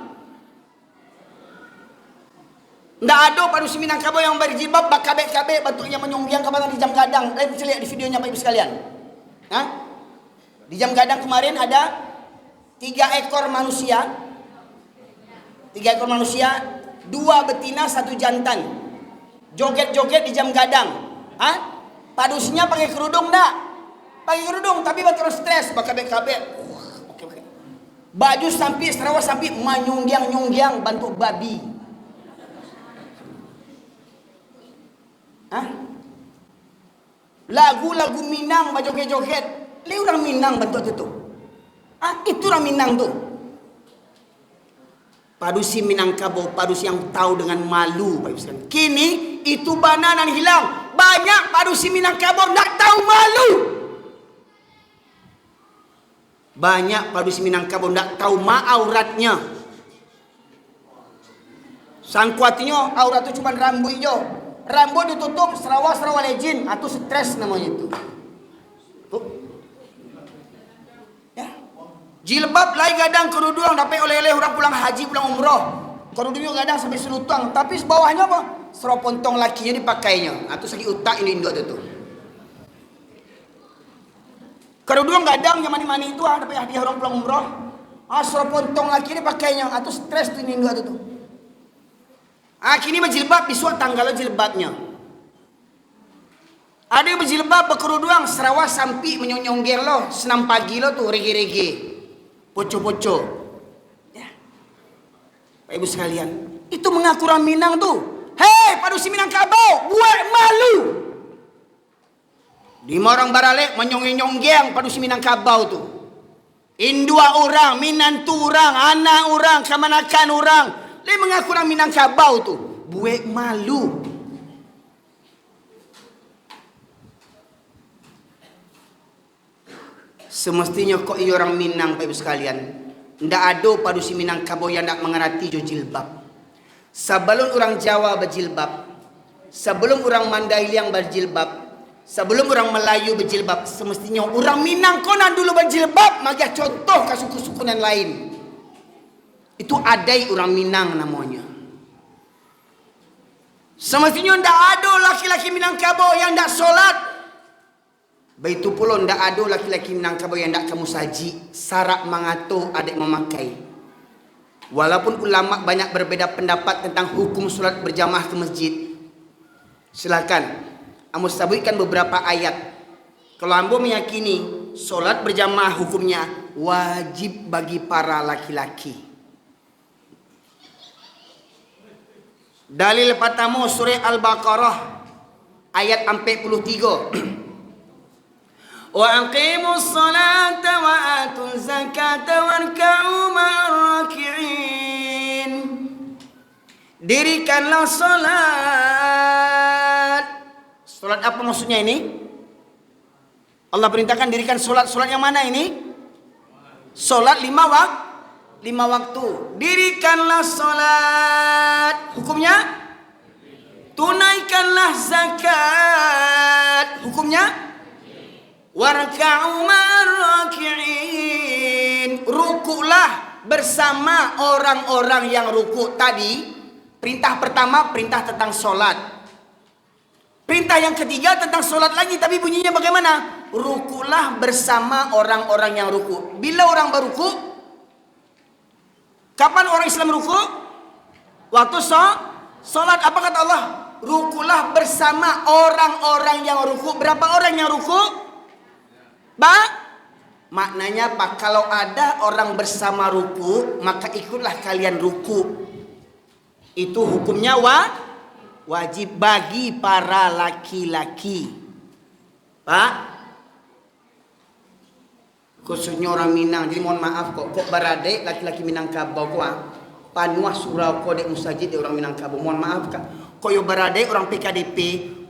Ndak ada padusi Minangkabau yang berjilbab bakabek-kabek, bentuknya menyunggiang ke di jam gadang. Bisa lihat di videonya Bapak Ibu sekalian. Hah? Di jam gadang kemarin ada 3 ekor manusia. 3 ekor manusia, 2 betina, 1 jantan. Joget-joget di jam gadang. Hah? Padusinya pakai kerudung enggak? Pakai kerudung, tapi betul stres, bakabek-kabek. Oke. Baju sampai Sarawak sampai menyunggiang-nyunggiang bentuk babi. Hah? Lagu-lagu Minang bajoget-joget. Li orang Minang bentuk itu. Ah, itu orang Minang tuh. Padusi Minangkabau, padusi yang tahu dengan malu, Pak Ibu sekalian. Kini itu bananan hilang. Banyak padusi Minangkabau tidak tahu malu. Banyak padusi Minangkabau tidak tahu auratnya. Sangkuatinya aurat itu cuma rambut hijau. Rambut ditutup Sarawak legend atau stres namanya itu. Ya. Jilbab lai gadang kerudung dapat oleh-oleh orang pulang haji, pulang umroh. Kerudungnya gadang sampai selutang, tapi bawahnya apa? Seropontong lakinya dipakainya atau segi utak ini induk itu. Kerudung gadang yang mani-mani itu dapat hadiah orang pulang umroh. Seropontong laki dipakainya atau stres itu ini induk itu. Kini berjilbab besok tanggal jilbabnya. Ada yang berjilbab berkerudung Sarawak sampai menyonggel lo senam pagi lo tuh rege-rege. Poco-poco. Ya. Pak Ibu sekalian, itu mengaku orang Minang tuh. Hei, padusi Minangkabau, buat malu. 5 orang baralek menyonggeng-nyonggeng padusi Minangkabau tuh. Indua orang, minantu orang, anak orang, kemanakan orang. Dia mengaku orang Minangkabau tuh. Buat malu. Semestinya kok orang Minang, Pak Ibu sekalian, ndak ada padusi Minangkabau yang ndak mengerti jo jilbab. Sebelum orang Jawa berjilbab, sebelum orang Mandailing berjilbab, sebelum orang Melayu berjilbab, semestinya orang Minang konan dulu berjilbab, maka contoh ke suku-suku yang lain. Itu adai orang Minang namanya. Semestinya ndak ada laki-laki Minangkabau yang ndak solat. Begitu pula ndak ada laki-laki Minangkabau yang ndak kamu saji. Syarat mengatur adik memakai. Walaupun ulama banyak berbeza pendapat tentang hukum solat berjamaah ke masjid. Silakan. Ambo sebutkan beberapa ayat. Kalau ambo meyakini solat berjamaah hukumnya wajib bagi para laki-laki. Dalil pertama surah Al-Baqarah ayat 43. Wa aqimus salata wa atuz zakata warka'u ma'ar raki'in. Dirikanlah salat. Salat apa maksudnya ini? Allah perintahkan dirikan salat. Salat yang mana ini? Salat 5 waktu. Dirikanlah salat. Hukumnya? Tunaikanlah zakat. Hukumnya? Warka'u ma'ar raki'in. Rukuklah bersama orang-orang yang rukuk. Tadi perintah pertama perintah tentang salat. Perintah yang ketiga tentang solat lagi, tapi bunyinya bagaimana? Rukuklah bersama orang-orang yang rukuk. Bila orang berukuk? Kapan orang Islam rukuk? Waktu solat. Apa kata Allah? Rukuklah bersama orang-orang yang rukuk. Berapa orang yang rukuk? Maknanya Pak, kalau ada orang bersama rukuk, maka ikutlah kalian rukuk. Itu hukumnya wajib bagi para laki-laki. Pak, khususnya orang Minang. Jadi mohon maaf kok beradek laki-laki Minangkabau panuah surau kode musajid orang Minangkabau. Mohon maaf kak. Koyo beradek orang PKDP.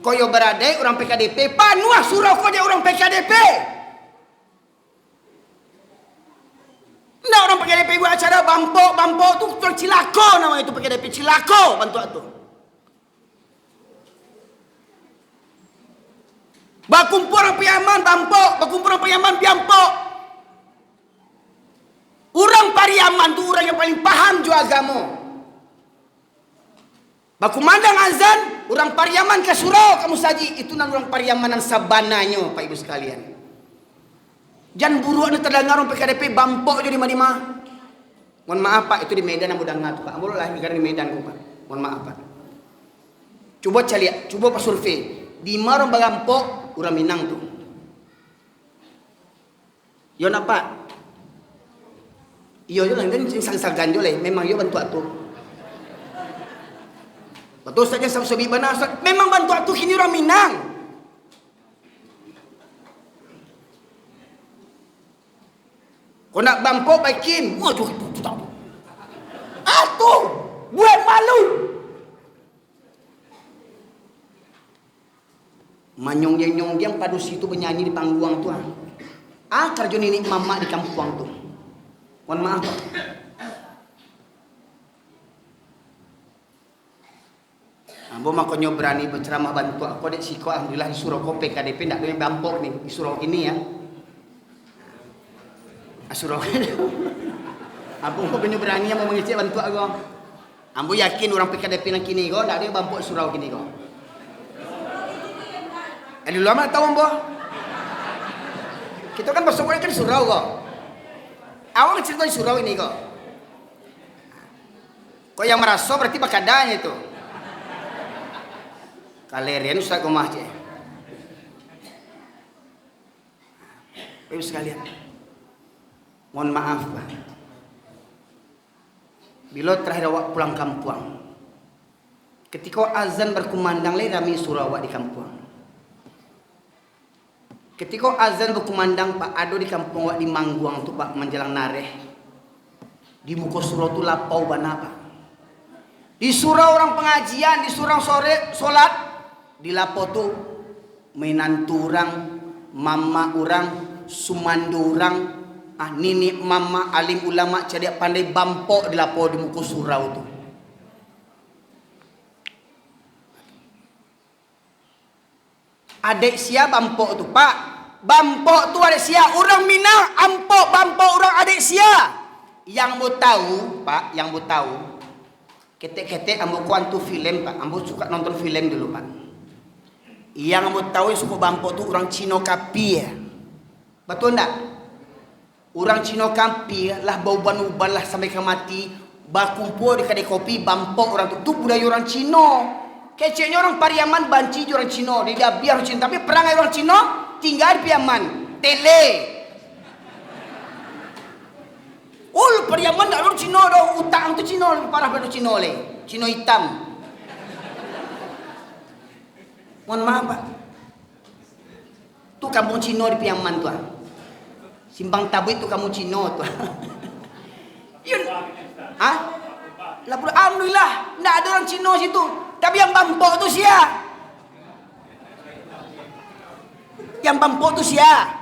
Koyo beradek orang PKDP panuah surau kode orang PKDP. Nggak orang PKDP buat acara bampo tuh cilako namanya itu PKDP cilako bantu tuh. Bakumpul orang Pariaman Bampok, bakumpul orang Pariaman Biampok. Orang Pariaman itu orang yang paling paham juga agama. Bakumandang azan, orang Pariaman ke surau kamu saji. Itu nan orang Pariamanan sabananya Pak Ibu sekalian. Jangan buru ada terdengar orang PKDP Bampok jadi mana. Mohon maaf Pak, itu di Medan yang mudah ngat Pak. Boleh lah negara di Medan Pak. Mohon maaf Pak. Coba cari, coba Pak survei. Di mana orang Bampok orang Minang tuh. Yo nak Pak. Yo lang dan sang ganjol memang yo bantu atuh. Betul saja sang sobi bana memang bantu atuh kini orang Minang. Kau nak Bampok baikin. Waduh. Atuh buat malu. Manyong yang padu situ bernyanyi di panggung tuh. Kerja ini mama di kampung tuh. Mohon maaf. Ambo makanya berani berceramah bantu aku dek siko alhamdulillah di surau kopi KDP ndak ada Bampok nih di surau ini ya. Surau. Ambo makanya berani yang mau mengecek bantu aku. Ambo yakin orang PKDP nak kini kok ndak ada Bampok surau kini kok. Dulu lama tahu Mbah. Kita kan besok kan surau kok. Awak cerita di surau ini kok. Kok yang merasa berarti bakadanya itu. Kalerian Ustaz Komah je. Ibu sekalian. Mohon maaf Pak. Bila terakhir awak pulang kampung. Ketika azan berkumandang le rami surau awak di kampung. Ketika azan berkumandang Pak Ado di kampung wak di Mangguang tu Pak menjelang nareh. Di muka surau tu lapau bana Pak. Di surau orang pengajian, di surau sore solat, di lapau tu menantu orang, mama orang, sumandu orang, nini mama alim ulama cadak pandai Bampok di lapau di muka surau tu. Adik sia Bampok tu Pak. Bampok tu adik sia. Orang Minang Ampok Bampok orang adik sia. Yang mau tahu, Pak, yang mau tahu, ketek-ketek ambo kuantu film, Pak. Ambo suka nonton film dulu, Pak. Yang mau tahu suku Bampo tuh orang Cino Kapi ya. Betul enggak? Orang Cino Kapi lah bau-ban lah sampai ke mati. Bakumpul di kedai kopi Bampo orang tuh budaya orang Cino. Keceknya orang Pariaman banci orang Cino, dia biar Cino, tapi perangai orang Cino tinggal di Pariaman. Tele. Pariaman enggak orang Cino doh, utang tu Cino lebih parah pada Cino le. Cino hitam. Mohon maaf, Pak. Tu kampung Cino di Pariaman tu. Simpang Tabu itu kampung Cino tu. Yun. Hah? Alhamdulillah, enggak ada orang Cino situ. Tapi yang Bampo tu sia. Yang Bampo tu sia.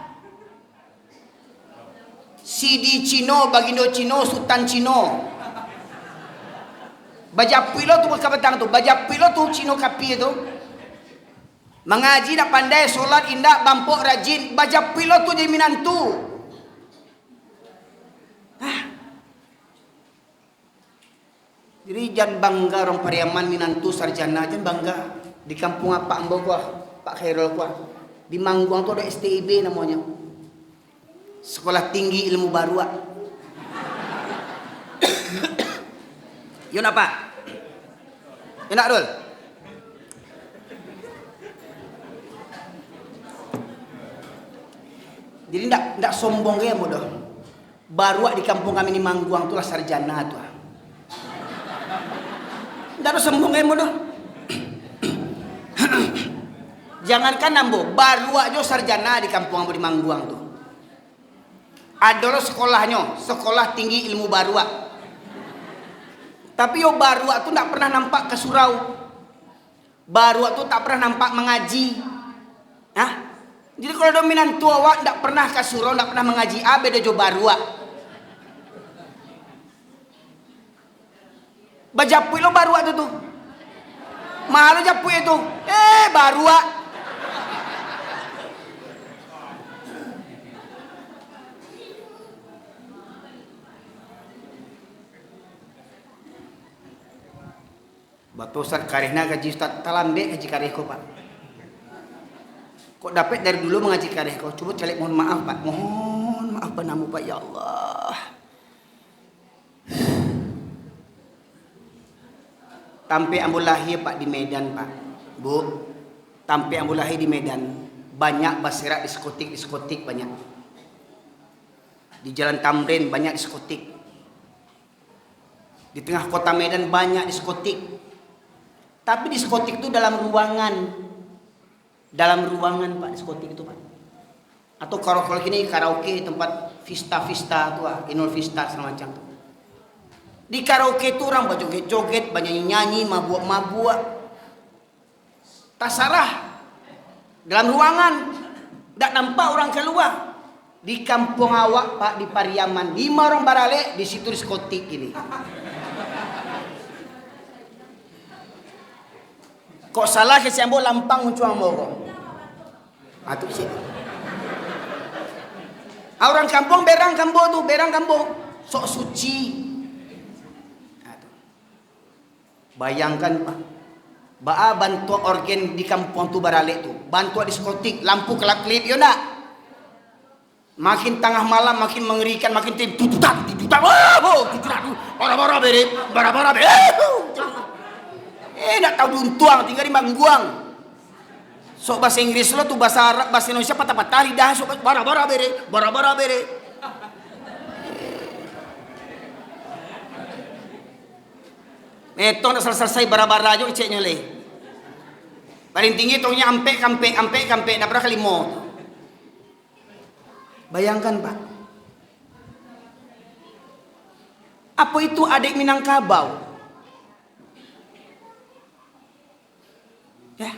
Sidi Cino, Bagindo Cino, Sultan Cino. Bajapilo tu berkabetang tu. Bajapilo tu Cino Kapi tu. Mengaji nak pandai, solat indah, Bampo rajin. Bajapilo tu jadi minantu. Jadi jangan bangga orang Pariaman minantu sarjana, jangan bangga. Di kampung apa ambo gua, Pak Khairul gua. Di Mangguang tu ada STIB namanya. Sekolah Tinggi Ilmu Baru. Yun apa? Yun Rul. Jadi ndak sombong ya modoh. Baru di kampung kami di Mangguang tu lah sarjana tu. Ndak ada sombong ya modoh. Jangankan nambo, baru aja sarjana di kampung ambo di Mangguang tu. Ada sekolahnya, sekolah tinggi ilmu baru. Tapi yo baru tu tak pernah nampak ke surau. Baru tu tak pernah nampak mengaji. Hah? Jadi kalau dominan tua awak tak pernah ke surau, tak pernah mengaji, beda jo baru. Bajapui lo baru tu. Mahal japui itu. Baru. Batosan karihna gaji Ustaz talambe gaji karihku, Pak. Kok dapat dari dulu mengaji karihku? Coba calik mohon maaf, Pak. Mohon maaf panamu, Pak, ya Allah. Tampe ambo lahir, Pak, di Medan, Pak. Bu. Tampe ambo lahir di Medan. Banyak basirat diskotik banyak. Di Jalan Tamrin banyak diskotik. Di tengah kota Medan banyak diskotik. Tapi diskotik itu dalam ruangan. Dalam ruangan, Pak, diskotik itu, Pak. Atau kalau gini karaoke tempat vista tu, Inul Vista segala macam tu. Di karaoke itu orang berjoget-joget, banyak nyanyi, mabuk-mabuk. Tasarah. Dalam ruangan. Tak nampak orang keluar. Di kampung awak, Pak, di Pariaman, 5 orang barale, di situ diskotik ini. Kok salah ke siambo lampang uncuang moro. Atu sih. Orang kampung berang kambo sok suci. Bayangkan, Pak. Bantu organ di kampung tu barale tu. Bantu diskotik, lampu kelap-kelip yo nak. Makin tengah malam makin mengerikan, makin tututan. Bara-bara bere. Nak tahu duntuang, tinggal di Mangguang. Sok bahasa Inggris lo tuh bahasa Arab, bahasa Indonesia patah-patah lidah, sok bara-bara bere. Itu nak selesai bara-bara aja ceknya le. Paling tinggi tongnya ampe, nak pernah kelimo. Bayangkan, Pak. Apa itu adik Minangkabau? Ya.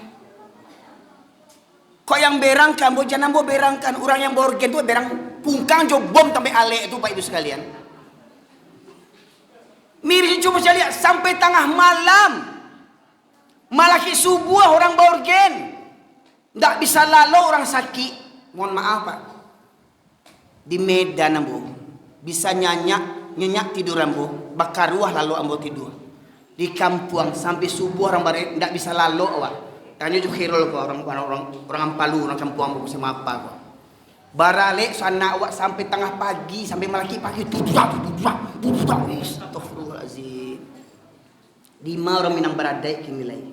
Kok yang berangkan, jangan mau berangkan. Orang yang borgen itu berang pungkang jo bom sampai ale itu, Pak Ibu sekalian. Miris coba saya lihat sampai tengah malam. Malaki subuh orang borgen. Tak bisa lalu orang sakit. Mohon maaf, Pak. Di Medan, Bu. Bisa nyanyak nyenyak tidur ambo, bakar ruah lalu ambo tidur. Di kampung sampai subuh orang bare ndak bisa lalu awak. Tanya juga khirul kok orang Ampalu, orang kampung ambo sama apa kok. Barale sana awak sampai tengah pagi, sampai malaki pagi. Astagfirullahalazim. Di mana orang Minang beradai kini lagi.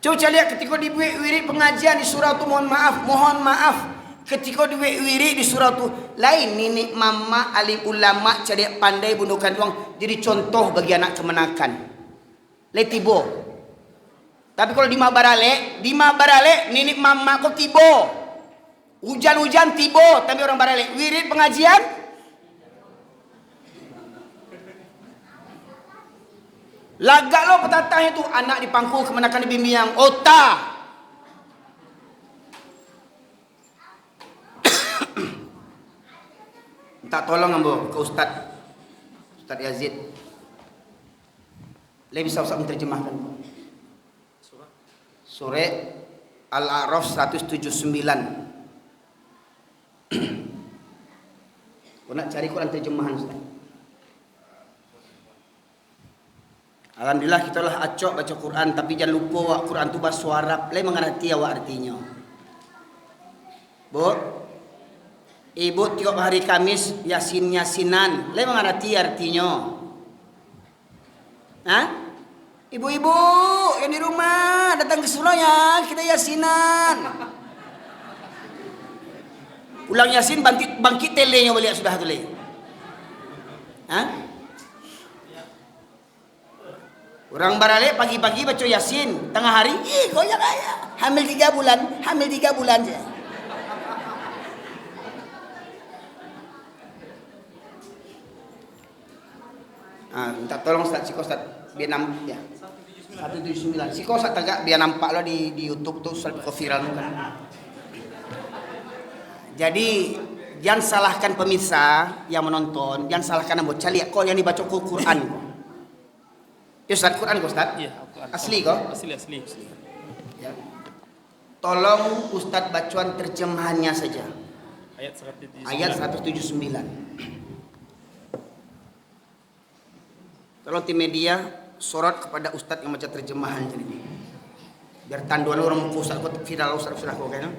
Coba lihat ketika dibuat wirid pengajian di surau tu mohon maaf. Ketika dibuat wirid di surau tu lain nenek mama alim ulama cerdik pandai bundukan tuang jadi contoh bagi anak kemenakan. Letibo. Tapi kalau di Mabarale nenek mama kok tibo. Hujan-hujan tibo, tapi orang Barale wirid pengajian lagak lo petatahnya tu anak dipangku kemenakan di bimbing ota. Minta tolong ambo ke Ustaz Yazid. Lebih bisa Ustaz menerjemahkan. Surah Al-A'raf 179. Kau nak cari Quran terjemahan Ustaz. Alhamdulillah kita lah acok baca Quran, tapi jangan lupa awak Quran tu bahasa Arab. Lain mengerti awak artinya. Bu, ibu tiap hari Kamis yasinan. Lain mengerti artinya. Hah? Ibu-ibu yang di rumah datang ke surau ya, kita yasinan. Pulang yasin bangkit telenya balik sudah tu le. Hah? Orang Barale pagi-pagi baca yasin, tengah hari, goyak ayah. Hamil 3 bulan je. Minta tolong Ustaz, Siko Ustaz, biar nampak ya. 179. Siko Ustaz tagak biar nampak lo di YouTube tuh Ustaz viral kan. Jadi jangan salahkan pemirsa yang menonton, jangan salahkan ambo caliak kok yang dibaca Quran. Ya Ustaz, Quran kok Ustaz? Iya, asli kok? Asli. Ya. Tolong Ustaz bacaan terjemahannya saja. Ayat 179. Tolong tim media sorot kepada Ustaz yang baca terjemahan jadi. Biar tanduan orang muka Ustaz kok viral Ustaz sudah kok kan.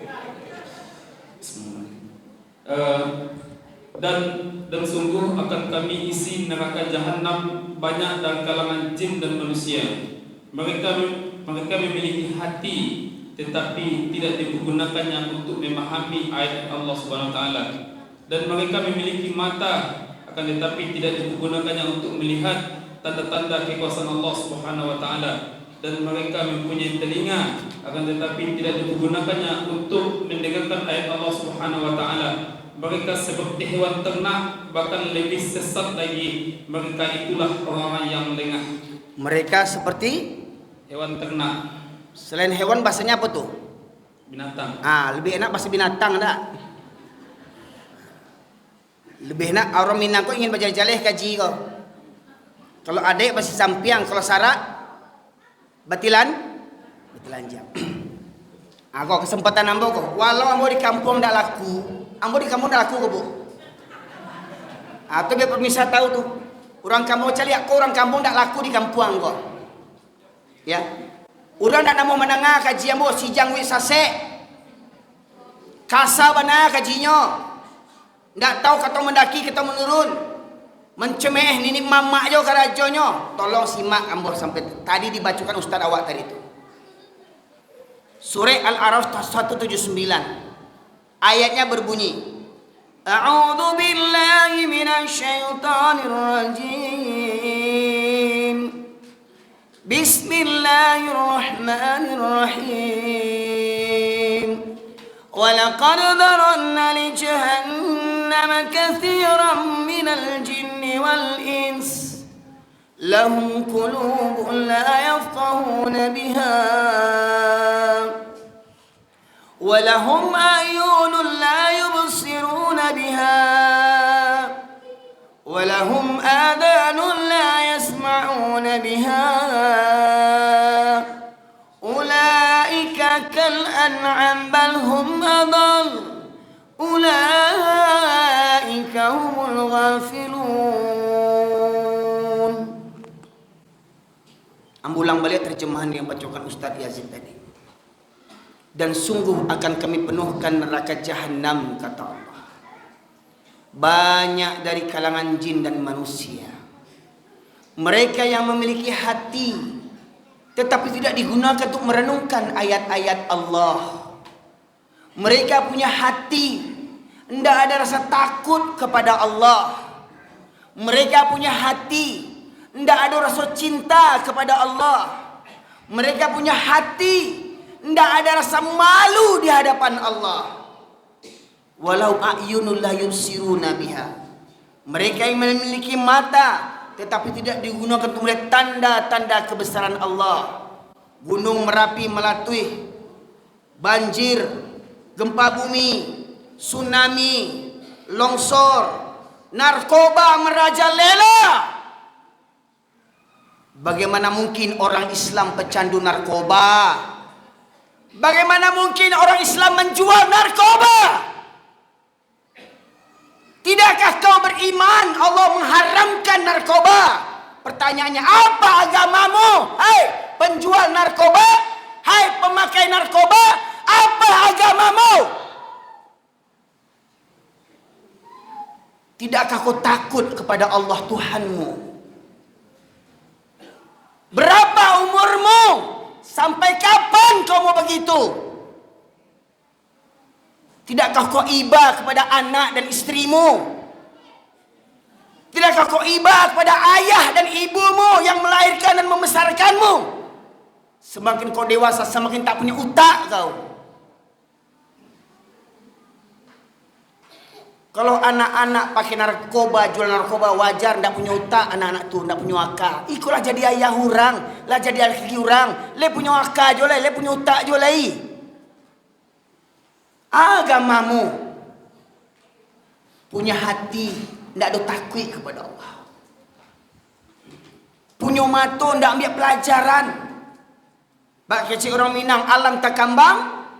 Dan sungguh akan kami isi neraka jahanam banyak dari kalangan jin dan manusia. Mereka memiliki hati tetapi tidak dipergunakannya untuk memahami ayat Allah Subhanahu wa taala. Dan mereka memiliki mata akan tetapi tidak dipergunakannya untuk melihat tanda-tanda kekuasaan Allah Subhanahu wa taala. Dan mereka mempunyai telinga akan tetapi tidak dipergunakannya untuk mendengarkan ayat Allah Subhanahu wa taala. Mereka seperti hewan ternak, bahkan lebih sesat lagi. Mereka itulah orang-orang yang lengah. Mereka seperti hewan ternak. Selain hewan bahasanya apa tuh? Binatang. Lebih enak bahasa binatang tak? Lebih enak orang Minang kok ingin berjalih kaji kok. Kalau adik bahasa sampiang, kalau sarak batilan jam. Kok kesempatan ambo kok. Walau ambo di kampung ndak laku, kok bu. Atau biar pemirsa tahu tuh, orang kampung caliak kok orang kampung ndak laku di kampung kok. Ya, orang ndak mau menengah kaji ambo sijang wi sase, kasa bana kajinya, ndak tahu kata mendaki kita menurun. Mencemeh nini mamak jo karajonyo. Tolong simak ambo sampai tadi dibacakan Ustaz awak tadi itu. Surah Al-A'raf 179. Ayatnya berbunyi, A'udzu billahi minasyaitonir rajim. Bismillahirrahmanirrahim. Wa laqad dharanna li jahannama katsiran minal jinni wal ins lahum qulubun la yafqahuna biha wa lahum a'yunun la yubsiruna biha wa lahum adhanun la yasma'una biha ulaika kal an'am humul ghafilun. Ambulang balik terjemahan yang bacakan Ustaz Yazid tadi. Dan sungguh akan kami penuhkan neraka jahanam, kata Allah, banyak dari kalangan jin dan manusia. Mereka yang memiliki hati tetapi tidak digunakan untuk merenungkan ayat-ayat Allah. Mereka punya hati, tidak ada rasa takut kepada Allah. Mereka punya hati, tidak ada rasa cinta kepada Allah. Mereka punya hati, tidak ada rasa malu di hadapan Allah. Walau a'yunul la yubsiruna biha. Mereka yang memiliki mata tetapi tidak digunakan untuk melihat tanda-tanda kebesaran Allah. Gunung Merapi melatui, banjir, gempa bumi, tsunami, longsor, narkoba merajalela. Bagaimana mungkin orang Islam pecandu narkoba? Bagaimana mungkin orang Islam menjual narkoba? Tidakkah kau beriman Allah mengharamkan narkoba? Pertanyaannya, apa agamamu? Hai penjual narkoba, hai pemakai narkoba, apa agamamu? Tidakkah kau takut kepada Allah Tuhanmu? Berapa umurmu? Sampai kapan kau mau begitu? Tidakkah kau iba kepada anak dan istrimu? Tidakkah kau iba kepada ayah dan ibumu yang melahirkan dan membesarkanmu? Semakin kau dewasa, semakin tak punya otak kau. Kalau anak-anak pakai narkoba, jual narkoba, wajar, ndak punya otak anak-anak tu, ndak punya akal. Ikulah jadi ayah orang, lah jadi laki orang, le punya akal jolai, le punya otak jolai. Agamamu punya hati, ndak ada takut kepada Allah. Punya mata, ndak ambil pelajaran. Bak kecil orang Minang, alang tak kambang,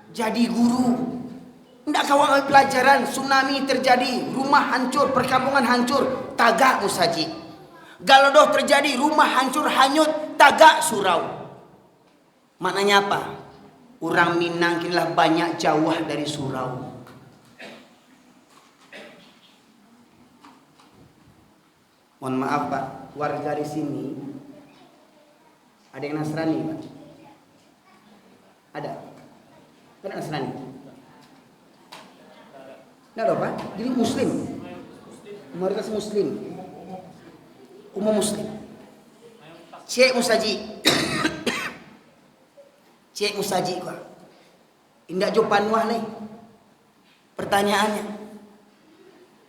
jadi guru. Tidak kawan ambil pelajaran. Tsunami terjadi, rumah hancur, perkampungan hancur, tagak musaji. Galodoh terjadi, rumah hancur hanyut, tagak surau. Maknanya apa? Orang Minang kinilah banyak jauh dari surau. Mohon maaf Pak, warga di sini ada yang Nasrani Pak? Ada? Ada Nasrani? Tidak ada Pak, jadi Muslim, mayoritas Muslim, umum Muslim. Cek musaji, cek musaji kok. Indak jawaban wah nih. Pertanyaannya,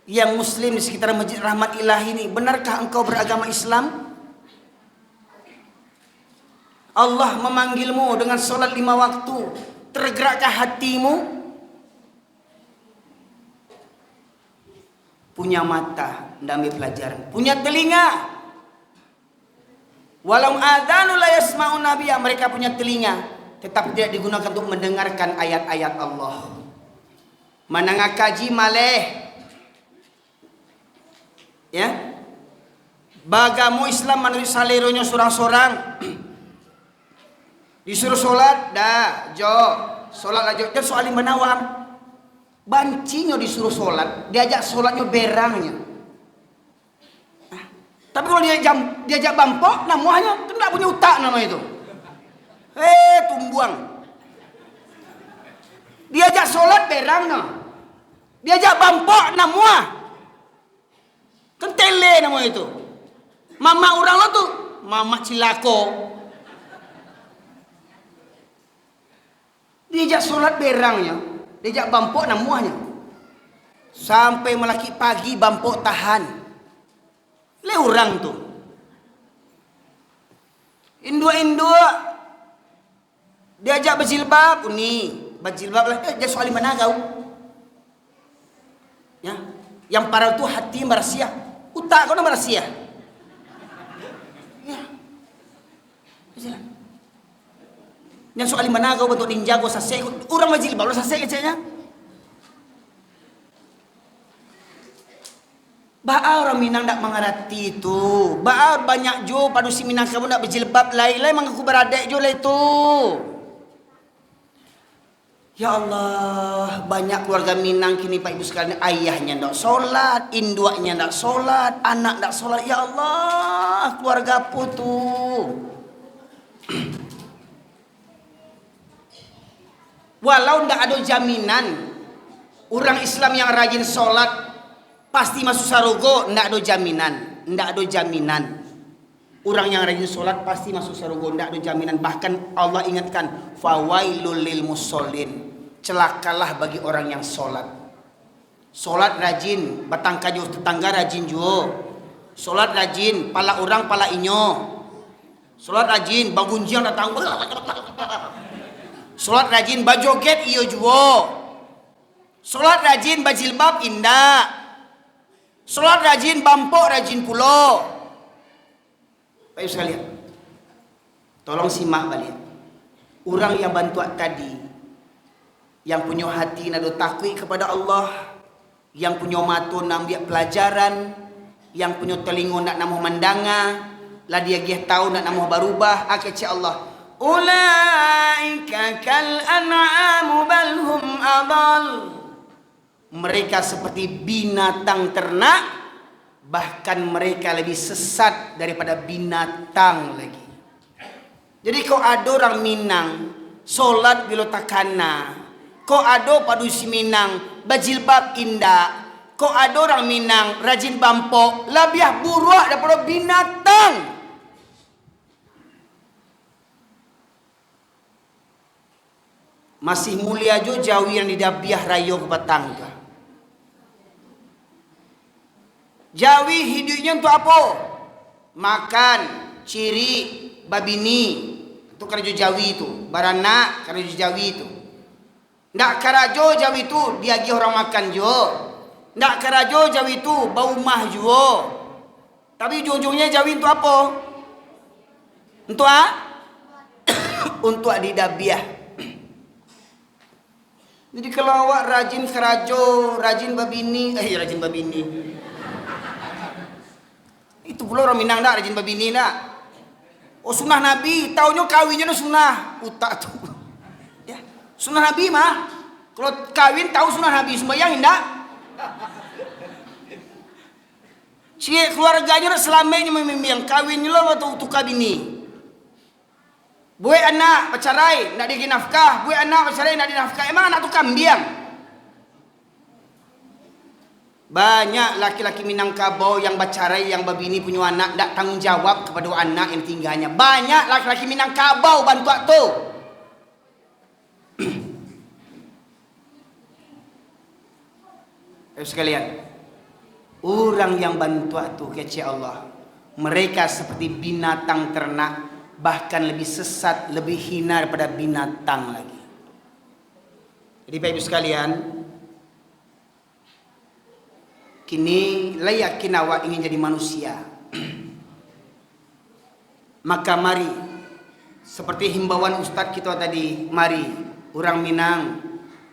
yang Muslim di sekitar Masjid Rahmat Ilahi ini, benarkah engkau beragama Islam? Allah memanggilmu dengan sholat 5 waktu, tergerakkah hatimu? Punya mata, tidak ambil pelajaran. Punya telinga, walau adzanu la yasma'un nabiyya, mereka punya telinga tetapi tidak digunakan untuk mendengarkan ayat-ayat Allah. Mananga kaji maleh, ya. Bagamu Islam menurut saleronya sorang-sorang. Disuruh solat, dah, jo, solat aja. Dan soal menawam. Bancinya disuruh solat, diajak solatnya berangnya. Nah, tapi kalau diajak bampok, namanya kan tidak punya otak nama itu. Tumbuang. Diajak solat berangnya, diajak bampok namanya kan tele nama itu. Mama orang lo tuh, mama cilako. Diajak solat berangnya, diajak bampok namuahnya. Sampai melaki pagi bampok tahan. Le orang tuh. Indua-indua diajak berjilbab, uni berjilbab lah. Dia soal mana kau? Ya, yang parah tuh hati merasia, utak kau nak merasia. Ya, jalan. Yang soal mana kau bentuk ninja kau sasek, orang berjilbab lo sasek kecilnya. Bah orang Minang tak mengerti itu. Bah banyak jo pada si Minang kamu nak berjilbab lain-lain mengaku beradik jo lah itu. Ya Allah, banyak keluarga Minang kini Pak Ibu sekalian, ayahnya tak solat, induaknya tak solat, anak tak solat. Ya Allah, keluarga apa tu? Walau tak ada jaminan orang Islam yang rajin solat pasti masuk sarogo, tak ada jaminan, tak ada jaminan. Orang yang rajin solat pasti masuk sarogo, tak ada jaminan. Bahkan Allah ingatkan, fawailul lil musallin, celakalah bagi orang yang solat. Solat rajin, batang kayu tetangga rajin juga. Solat rajin, pala orang pala inyo. Solat rajin, bagunjiang datang. Solat rajin, bajoget iyo juga. Solat rajin, bajilbab indah. Solat rajin, bampok rajin pulo. Baik sekalian, tolong simak balik. Orang yang bantu tadi, yang punya hati nak takut kepada Allah, yang punya mata nak ambil pelajaran, yang punya telinga nak namuh mandanga, lah dia gih tahu nak namuh berubah, akece Allah. Ulaika kal an'am bal hum adall. Mereka seperti binatang ternak, bahkan mereka lebih sesat daripada binatang lagi. Jadi kau ada orang Minang solat bila takana, kau ada padusi Minang bajilbab indah, kau ada orang Minang rajin bampok, lebih buruk daripada binatang. Masih mulia jo Jawi yang didabiah rayo ke batangga. Jawi hidupnya untuk apa? Makan, ciri, babini. Itu kerajo Jawi itu. Baranak kerajo Jawi itu. Ndak kerajo Jawi itu dia gi orang makan jo. Ndak kerajo Jawi itu bau mah jo. Tapi ujung-ujungnya Jawi itu apa? Untuk untuk didabiah. Jadi kalau awak rajin kerajo, rajin babini, rajin babini. Itu pula orang Minang dah rajin babini dah. Oh sunnah Nabi, taunya kawinnya dah sunnah. Utak tu. Ya, sunnah Nabi mah. Kalau kawin tahu sunnah Nabi, sembahyang indah. Cik keluarganya dah selamanya membimbing kawinnya lah waktu tukar bini. Buat anak bercerai nak dibagi nafkah, buat anak bercerai nak dinafkah. Emang anak tu kambing? Banyak laki-laki Minangkabau yang bercerai, yang berbini punya anak, tak tanggung jawab kepada anak yang tinggalnya. Banyak laki-laki Minangkabau bantu tu. Sekalian, orang yang bantu tu kece Allah, mereka seperti binatang ternak, bahkan lebih sesat, lebih hina daripada binatang lagi. Jadi Bapak Ibu sekalian, kini layakin awak ingin jadi manusia. Maka mari, seperti himbauan Ustadz kita tadi, mari orang Minang,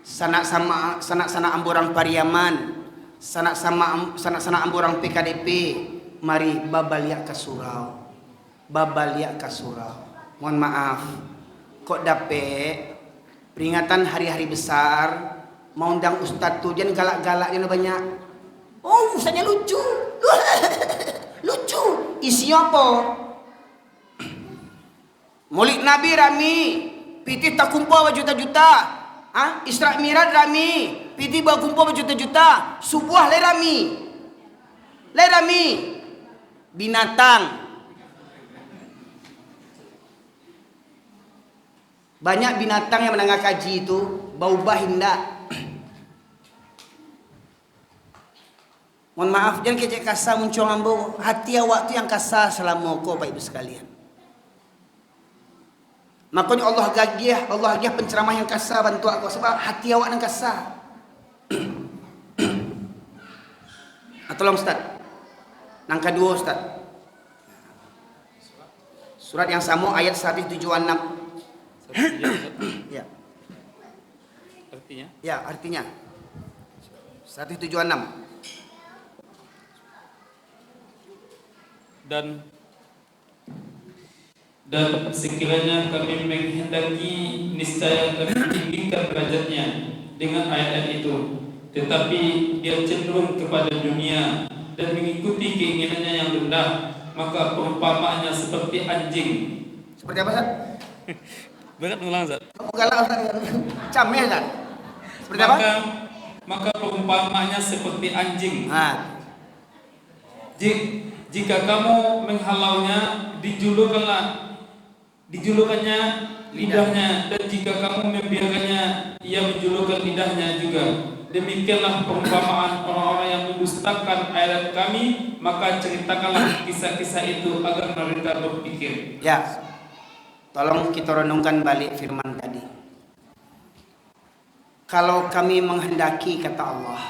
sanak sana amborang Pariaman, sanak sana amborang PKDP, mari babaliak ke surau. Babaliak ke surau. Mohon maaf, kok dapet peringatan hari-hari besar mau undang Ustadz tu jangan galak-galak jangan banyak. Oh Ustadznya lucu. Lucu. Isinya apa? Maulid Nabi rami, piti tak kumpul berjuta-juta. Isra Miraj rami, piti berkumpul berjuta-juta. Subuh le rami. Le rami. Binatang. Banyak binatang yang menengah kaji itu bau bah indah. Mohon maaf, jangan kecek kasar muncul ambo. Hati awak tu yang kasar selama kau Bapak Ibu sekalian. Makanya Allah gagih penceramah yang kasar bantu aku sebab hati awak yang kasar. Tolong Ustaz. Nang kedua Ustaz. Surat yang sama ayat 176. Ya. Artinya? Ya, artinya 176. dan sekiranya kami menghendaki, niscaya kami tinggikan derajatnya dengan ayat-ayat itu. Tetapi dia cenderung kepada dunia dan mengikuti keinginannya yang rendah, maka perumpamaannya seperti anjing. Seperti apa, Ustaz? Berat mengulang, Ustaz. Galak, Ustaz. Camnya, Ustaz. Seperti apa? Maka perumpamaannya seperti anjing. Jika kamu menghalaunya, dijulukannya lidahnya, dan jika kamu membiarkannya, ia menjulurkan lidahnya juga. Demikianlah perumpamaan orang-orang yang mendustakan ayat kami, maka ceritakanlah kisah-kisah itu agar mereka berpikir. Ya, tolong kita renungkan balik firman tadi. Kalau kami menghendaki, kata Allah,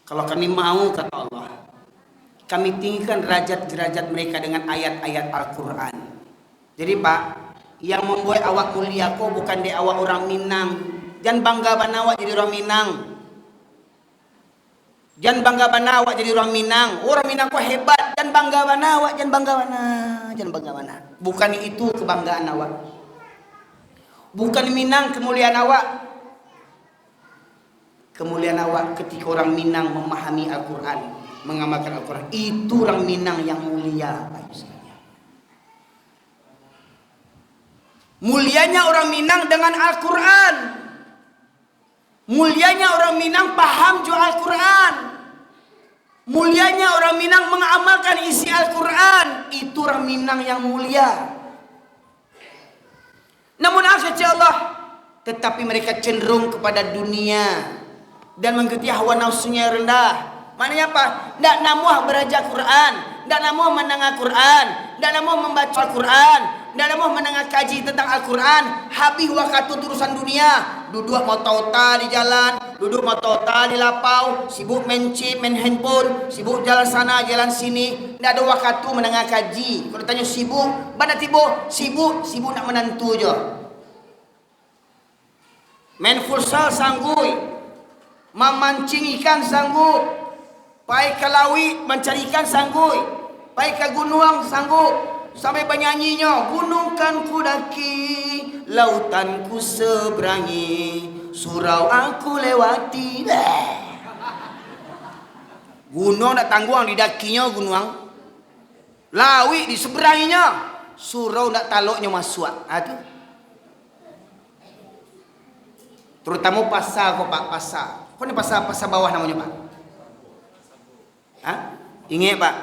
kalau kami mau, kata Allah, kami tinggikan derajat-derajat mereka dengan ayat-ayat Al-Quran. Jadi Pak, yang membuat awak kuliah kok bukan di awak orang Minang. Jangan bangga banawak jadi orang Minang. Jangan bangga banawak jadi orang Minang. Orang Minang kok hebat. Jangan bangga banawak, jangan bangga bana. Bukan itu kebanggaan awak. Bukan Minang kemuliaan awak. Kemuliaan awak ketika orang Minang memahami Al-Quran, mengamalkan Al-Quran. Itu orang Minang yang mulia. Mulianya orang Minang dengan Al-Quran. Mulianya orang Minang paham juga Al-Quran. Mulianya orang Minang mengamalkan isi Al-Quran. Itu orang Minang yang mulia. Namun Allah, tetapi mereka cenderung kepada dunia dan mengikuti hawa nafsunya yang rendah. Maknanya apa? Tidak namuah belajar Quran, tidak namuah mendengar Quran, tidak namuah membaca Al-Quran, tidak namuah mendengar kaji tentang Al-Quran. Habis waktu urusan dunia, duduk motota di jalan, duduk motota di lapau, sibuk main chip, main handphone, sibuk jalan sana jalan sini, tidak ada waktu mendengar kaji. Kalau tanya sibuk, mana tiba? Sibuk nak menantu je. Main futsal sanggui, memancing ikan sanggup, pai ke lawi mencari ikan sanggup, pai ke gunung sanggup, sampai bernyanyinya, gunung kan ku daki, lautan ku seberangi, surau aku lewati. Gunung nak tangguang didakinya gunung, lawi di seberanginya, surau nak taluknya masuk. Aduh. Terutama pasar kok Pak, pasar. Kok ini pasar bawah namanya Pak? Hah? Ingat Pak,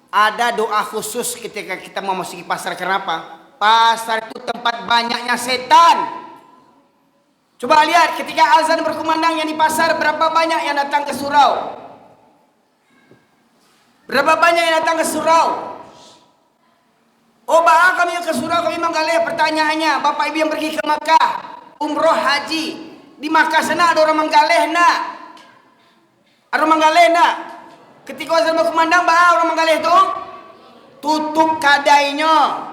ada doa khusus ketika kita mau masuki pasar. Kenapa? Pasar itu tempat banyaknya setan. Coba lihat ketika azan berkumandang yang di pasar, berapa banyak yang datang ke surau? Berapa banyak yang datang ke surau? Oh Pak, kami yang ke surau, kami menggalih. Pertanyaannya, Bapak Ibu yang pergi ke Makkah, umroh haji, di Makkah sana ada orang menggalih nak? Ada orang menggalih nak? Ketika azan berkumandang, orang menggalih itu tutup kadainya.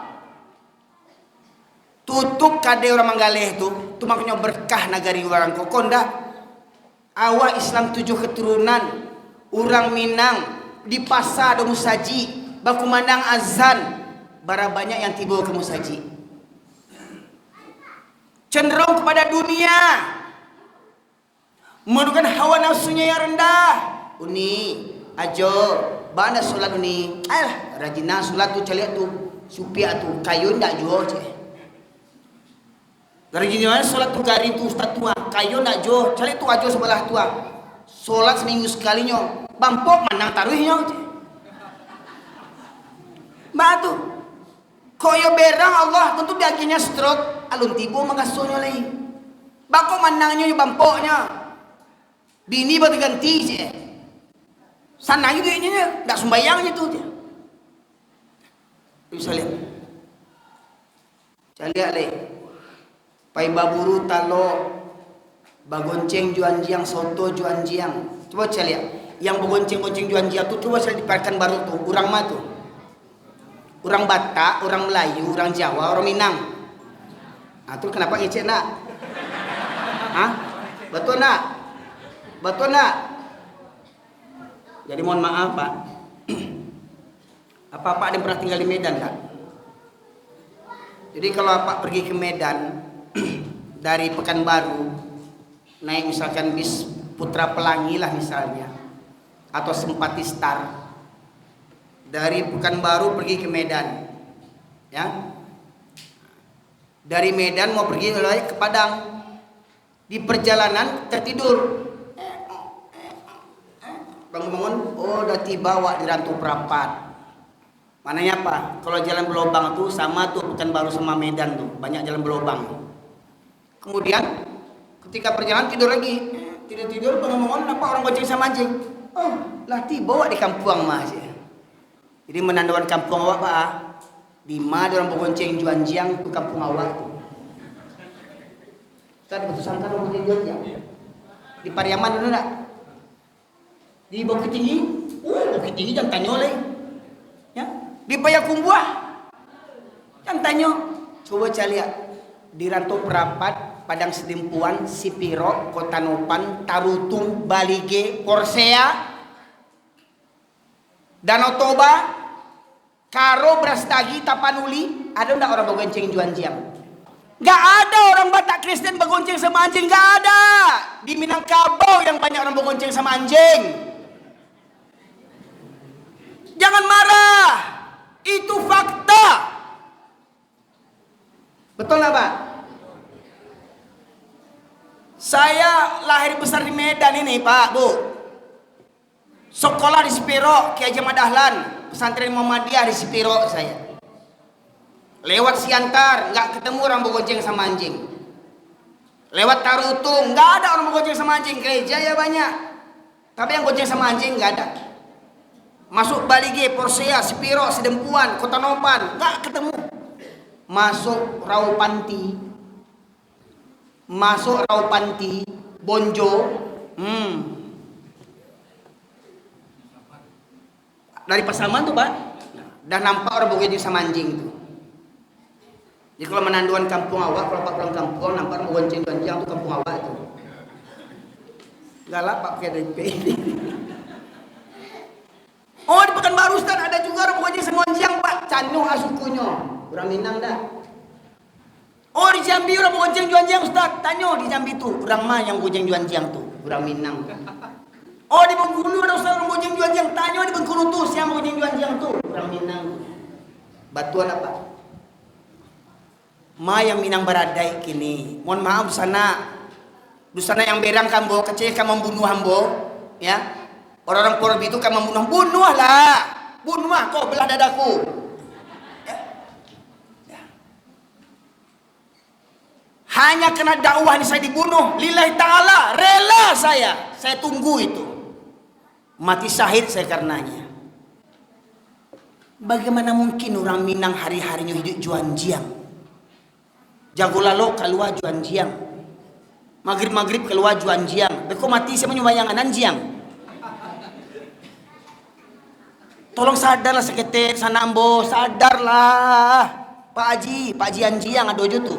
Tutup kadai orang menggalih itu makanya berkah negari orang kokonda. Awak Islam 7 keturunan, orang Minang di pasar ada musaji, berkumandang azan, bara banyak yang tiba ke musaji. Cenderung kepada dunia, menurunkan hawa nafsunya yang rendah. Uni ajo bana solat uni, rajina solat tu caliat tu supia tu kayu ndak jual je. Rajina solat tu garing tu ustaz tua kayu ndak jual caliat tu ajo sebelah tua. Solat seminggu sekalinya, bampok menang taruhnya je. Batu koyo berang Allah tentu dakinya stroke. Alun tibo mengasuhnya lagi. Bako menangnya bampoknya. Bini baru ganti je. Sana juga ini enggak sembayangnya tuh dia. Bisa lihat. Saya lihat deh. Pai baburu talo bagonceng juan jiang soto juan jiang. Coba saya lihat. Yang bagonceng-gonceng juan jiang tuh coba saya diparkan baru tuh. Orang mah tuh. Orang Batak, orang Melayu, orang Jawa, orang Minang. Itu kenapa ngecek nak? Hah? Betul nak? Betul nak? Jadi mohon maaf Pak. Apa Pak ada pernah tinggal di Medan enggak? Jadi kalau Pak pergi ke Medan dari Pekanbaru naik misalkan bis Putra Pelangi lah misalnya atau Sempati Star, dari Pekanbaru pergi ke Medan, ya, dari Medan mau pergi ke Padang, di perjalanan tertidur, bangun-bangun, oh udah tiba di Rantau Prapat. Mananya apa? Kalau jalan berlobang tuh sama tuh Pekanbaru sama Medan tuh banyak jalan berlobang. Kemudian ketika perjalanan tidur lagi, tidur bangun-bangun, apa orang gonceng sama anjing? Oh lah tiba di kampung mas ya. Jadi menandakan kampung awak Pak, di mana orang bergonceng juanjiang tuh kampung awak tuh. Kita betul sangka orang bergonceng juanjiang. Di Pariaman dulu enggak? Di Bukit Tinggi? Bukit Tinggi jangan tanya oleh. Ya, di Payakumbuh. Jangan tanya. Coba saya lihat di Rantau Prapat, Padang Sedempuan, Sipiro, Kota Nopan, Tarutung, Balige, Porsea, Danau Toba, Karo, Brastagi, Tapanuli, ada enggak orang bergonceng juanjiang? Enggak ada orang Batak Kristen bergonceng sama anjing, enggak ada. Di Minangkabau yang banyak orang bergonceng sama anjing. Jangan marah, itu fakta. Betul nggak Pak? Saya lahir besar di Medan ini Pak, Bu. Sekolah di Sipiro, Ki Haji Ahmad Dahlan, pesantren Muhammadiyah di Sipiro saya. Lewat Siantar, nggak ketemu orang bergonceng sama anjing. Lewat Tarutung, nggak ada orang bergonceng sama anjing. Gereja ya banyak, tapi yang gonceng sama anjing nggak ada. Masuk Balige, Porsea, Sipiro, Sedempuan, Kota Nopan, nggak ketemu. Masuk Raupanti, Bonjo, dari Pasaman tuh Pak, dah nampak orang bergonceng sama anjing tuh. Jadi kalau menanduan kampung awak, kalau Pak pulang kampung nampak orang bergonceng anjing tuh kampung awak tuh. Galak Pak pakai DP. Oh di Pekanbaru Ustaz ada juga orang bergonceng sama anjing Pak, Canu asukunyo, orang Minang dah. Oh di Jambi orang bergonceng juanjiang Ustaz, tanya di Jambi tuh, orang mah yang bergonceng juanjiang tuh, orang Minang. Oh di Bengkulu ada Ustaz orang bergonceng juanjiang, tanya di Bengkulu tuh siapa bergonceng juanjiang tuh, orang Minang. Batuan apa? Ma yang Minang Baradai kini, mohon maaf di sana yang berang kambo, kecil kan membunuh hambo, ya. Orang-orang Korbi itu kan bunuh lah, kau belah dadaku. Ya. Hanya kena dakwah ini saya dibunuh, lillahi ta'ala, rela saya tunggu itu. Mati syahid saya karenanya. Bagaimana mungkin orang Minang hari-harinya hidup juanjiang? Jago lalo keluar juanjiang, maghrib keluar juanjiang, beko mati saya menyumbang anjiang. Tolong sadarlah seketir sana ambo, sadarlah Pak Haji anjiang ada aja tuh.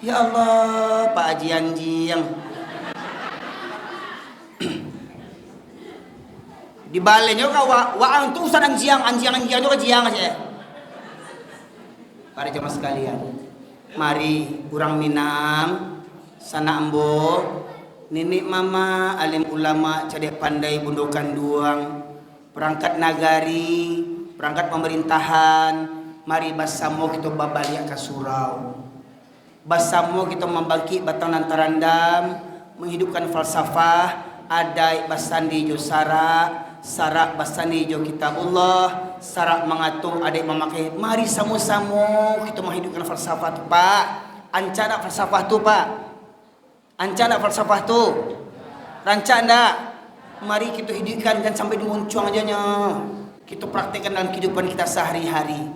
Ya Allah Pak Haji anjiang. Di balenyo ka waang tu usan anjiang juga jiang aja. Para jemaah sekalian, mari kurang Minang sana ambo, nenek mama, alim ulama, cadek pandai bundukan duang, perangkat nagari, perangkat pemerintahan, mari basamo kita babaliak ke surau. Basamo kita membangkit batang nantarandam, menghidupkan falsafah, adai basandi jo sarak basandi jo kitabullah, sarak mengatur adik memakai. Mari sama-sama kita menghidupkan falsafah tu Pak. Ancana falsafah tu Pak. Ancana falsafah tu. Rancak ndak? Mari kita hidupkan dan sampai dimuncung aja nya. Kita praktekkan dalam kehidupan kita sehari-hari.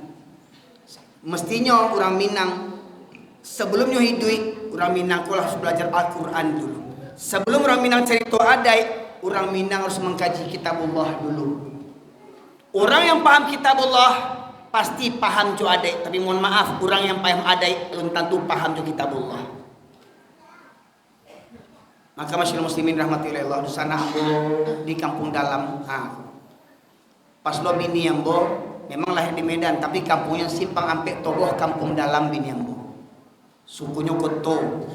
Mestinya orang Minang sebelumnya hidup, orang Minang harus belajar Al-Quran dulu. Sebelum orang Minang cerita adai, orang Minang harus mengkaji kitabullah dulu. Orang yang paham kitabullah pasti paham jo adai. Tapi mohon maaf, orang yang paham adai belum tentu paham jo kitabullah. Maka masyarakat muslimin rahmati Allah di sana ambo di kampung dalam. Pas lo bini ambo memang lahir di Medan tapi kampungnya Simpang Ampek Togoh kampung dalam bini ambo. Sukunya Koto,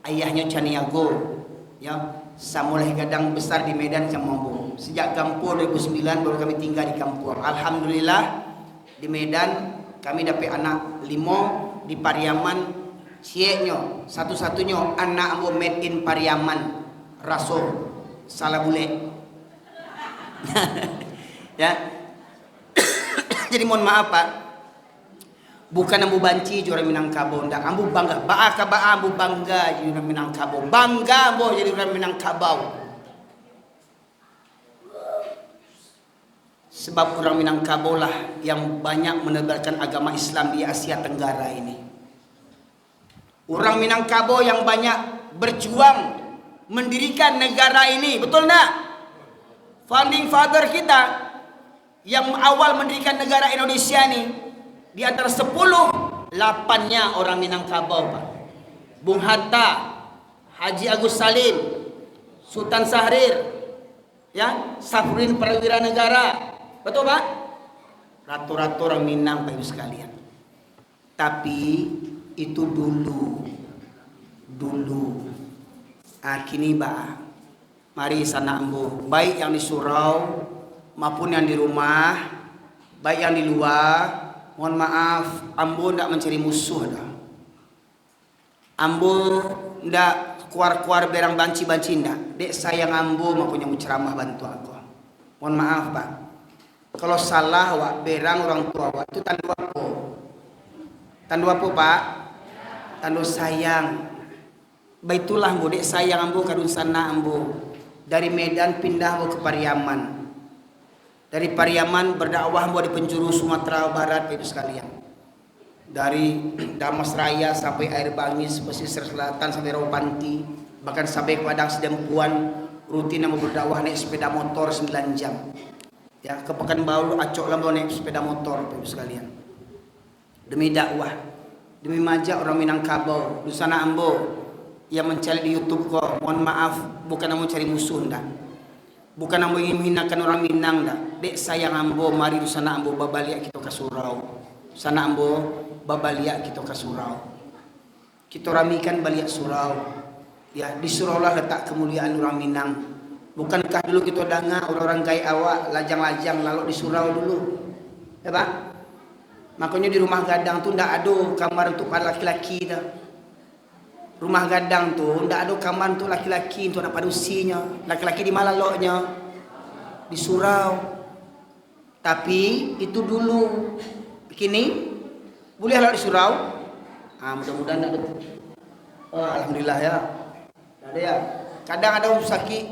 ayahnya Caniago, ya. Samulai gadang besar di Medan sama ambo. Sejak Kampur 2009 baru kami tinggal di Kampur. Alhamdulillah di Medan kami dapat anak 5 di Pariaman. Sieknya satu-satunya anak ambo made in Pariaman, Rasul salah bule. Ya. Jadi mohon maaf Pak, bukan ambo banci jadi orang Minangkabau, ndak. Ambo bangga, ambo bangga jadi orang Minangkabau, bangga ambo jadi orang Minangkabau. Sebab orang Minangkabau lah yang banyak menebarkan agama Islam di Asia Tenggara ini. Orang Minangkabau yang banyak berjuang mendirikan negara ini, betul enggak? Founding father kita yang awal mendirikan negara Indonesia ini, di antara 10, 8-nya orang Minangkabau, Pak. Bung Hatta, Haji Agus Salim, Sultan Syahrir, ya, Safruddin Prawira Negara, betul Pak? Ratu-ratu orang Minang, Pak Ibu sekalian. Tapi itu dulu. Kini Pak, mari sana ambo, baik yang di surau maupun yang di rumah, baik yang di luar. Mohon maaf, ambo ndak mencari musuh dah. Ambo ndak keluar berang banci ndak. Dek sayang ambo makanya mau ceramah bantu aku. Mohon maaf Pak, kalau salah wak berang orang tua wak itu tandu apa? Tandu apa Pak? Tandu sayang. Baitulah ambo, dek sayang ambo kadun sana ambo. Dari Medan pindah ambo ke Pariaman. Dari Pariaman berdakwah ambo di penjuru Sumatera Barat, Bapak sekalian. Dari Damas Raya sampai Air Bangis, pesisir selatan sampai Rawapanti, bahkan sampai Padang Sedempuan, rutin ambo berdakwah naik sepeda motor 9 jam. Ya, ke Pekanbaru acok ambo naik sepeda motor, Bapak sekalian. Demi dakwah, demi majak orang Minangkabau, di sana ambo yang mencari di YouTube kok. Mohon maaf, bukan ambo cari musuh ndak. Bukan ambo ingin menghinakan orang Minang ndak. Dek sayang ambo, mari di sana ambo babaliak kita ke surau. Sana ambo babaliak kita ke surau. Kita ramikan baliak surau. Ya, di surau lah letak kemuliaan orang Minang. Bukankah dulu kita dengar orang-orang gaya awak lajang-lajang lalu di surau dulu. Ya Pak? Makanya di rumah gadang tu ndak ada kamar untuk para laki-laki dah. Rumah gadang tu ndak ada kamar untuk laki-laki untuk nak padusinya. Laki-laki di malaloknya, di surau. Tapi itu dulu. Kini boleh lah di surau. Mudah-mudahan ada. Alhamdulillah ya. Ada ya. Kadang ada orang sakit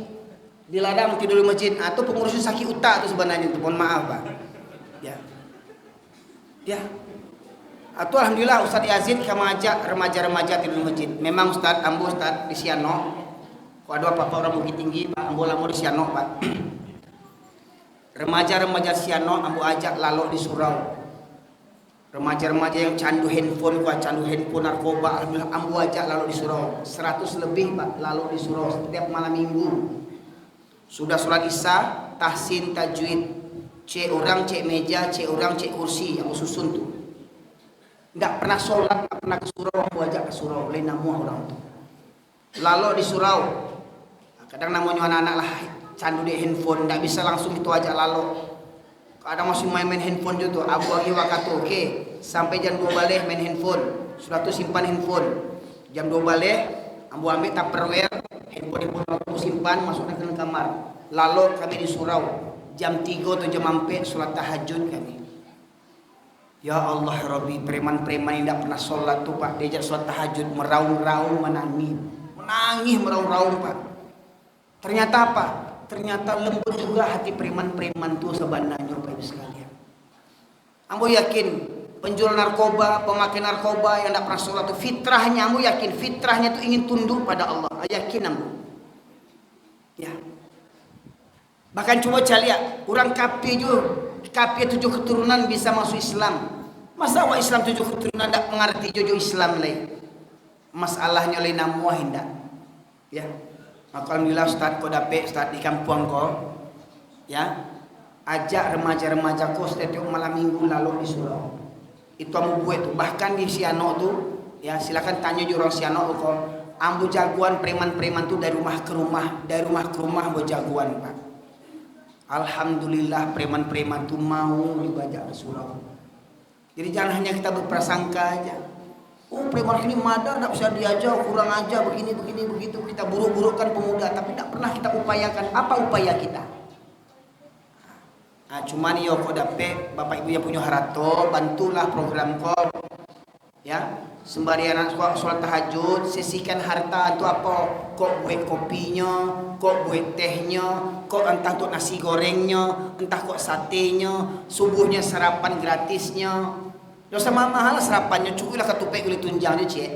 di ladang tidur di masjid. Atau pengurusnya sakit utak tu sebenarnya tu. Mohon maaf Pak. Ya. Atau alhamdulillah Ustaz Yazid kami ajak remaja-remaja tidur di masjid. Memang Ustaz, ambo Ustaz di Siano. Kau ada apa-apa orang Bukit Tinggi, Pak, ambo lamo di Siano, Pak. Remaja-remaja Siano ambo ajak lalu di surau. Remaja-remaja yang candu handphone, narkoba, alhamdulillah ambo ajak lalu di surau. 100 lebih, Pak, lalu di surau setiap malam Minggu. Sudah sholat Isya, tahsin, tajwid, cek orang, cek meja, cek orang, cek kursi yang susun tuh. Nggak pernah sholat, nggak pernah ke surau, aku ajak ke surau, lain namuah orang tuh. Lalu di surau, kadang namanya anak-anak lah candu di handphone, nggak bisa langsung itu ajak lalu. Kadang masih main handphone juga tuh, abu agi wakatu, oke, sampai jam 2 balik main handphone, sudah tuh simpan handphone. Jam 2 balik, abu ambil tupperware, handphone aku simpan, masukkan ke kamar. Lalu kami di surau, jam 3 atau jam 4 sholat tahajud kami. Ya Allah Rabbi, preman-preman yang tidak pernah sholat tuh Pak, diajak sholat tahajud meraung-raung menangis meraung-raung Pak. Ternyata apa? Ternyata lembut juga hati preman-preman tuh sebenarnya Pak Ibu sekalian. Ambo yakin penjual narkoba, pemakai narkoba yang tidak pernah sholat tuh fitrahnya, ambo yakin fitrahnya tuh ingin tunduk pada Allah. Yakin ambo. Ya. Bahkan coba lihat orang kafir juga. Kafir 7 keturunan bisa masuk Islam. Masa awak Islam 7 keturunan tidak mengerti jojo Islam lain. Masalahnya lain namuah hendak. Ya. Maka alhamdulillah Ustaz kau dapat Ustaz di kampung kau, ya, ajak remaja-remaja kau setiap malam minggu lalu di surau. Itu ambu buat tu. Bahkan di Siano tu, ya silakan tanya jurang Siano kau. Ambu jagoan preman-preman tu dari rumah ke rumah ambu jagoan Pak. Alhamdulillah preman-preman tu mau dibajak di surau. Jadi jangan hanya kita berprasangka aja. Oh preman ini madar, tak bisa diajar, kurang aja begini begitu. Kita buruk-burukkan pemuda, tapi tak pernah kita upayakan. Apa upaya kita? Nah, cuman yo kau dapat bapak ibu yang punya harato, bantulah program kau, ya. Sembari anak sholat tahajud, sisihkan harta itu apa? Kau buat kopinya, kau buat tehnya, kau entah untuk nasi gorengnya, entah kau satenya, subuhnya sarapan gratisnya. Dosa mahal serapannya, cukuplah ketupek boleh tunjang dia cik.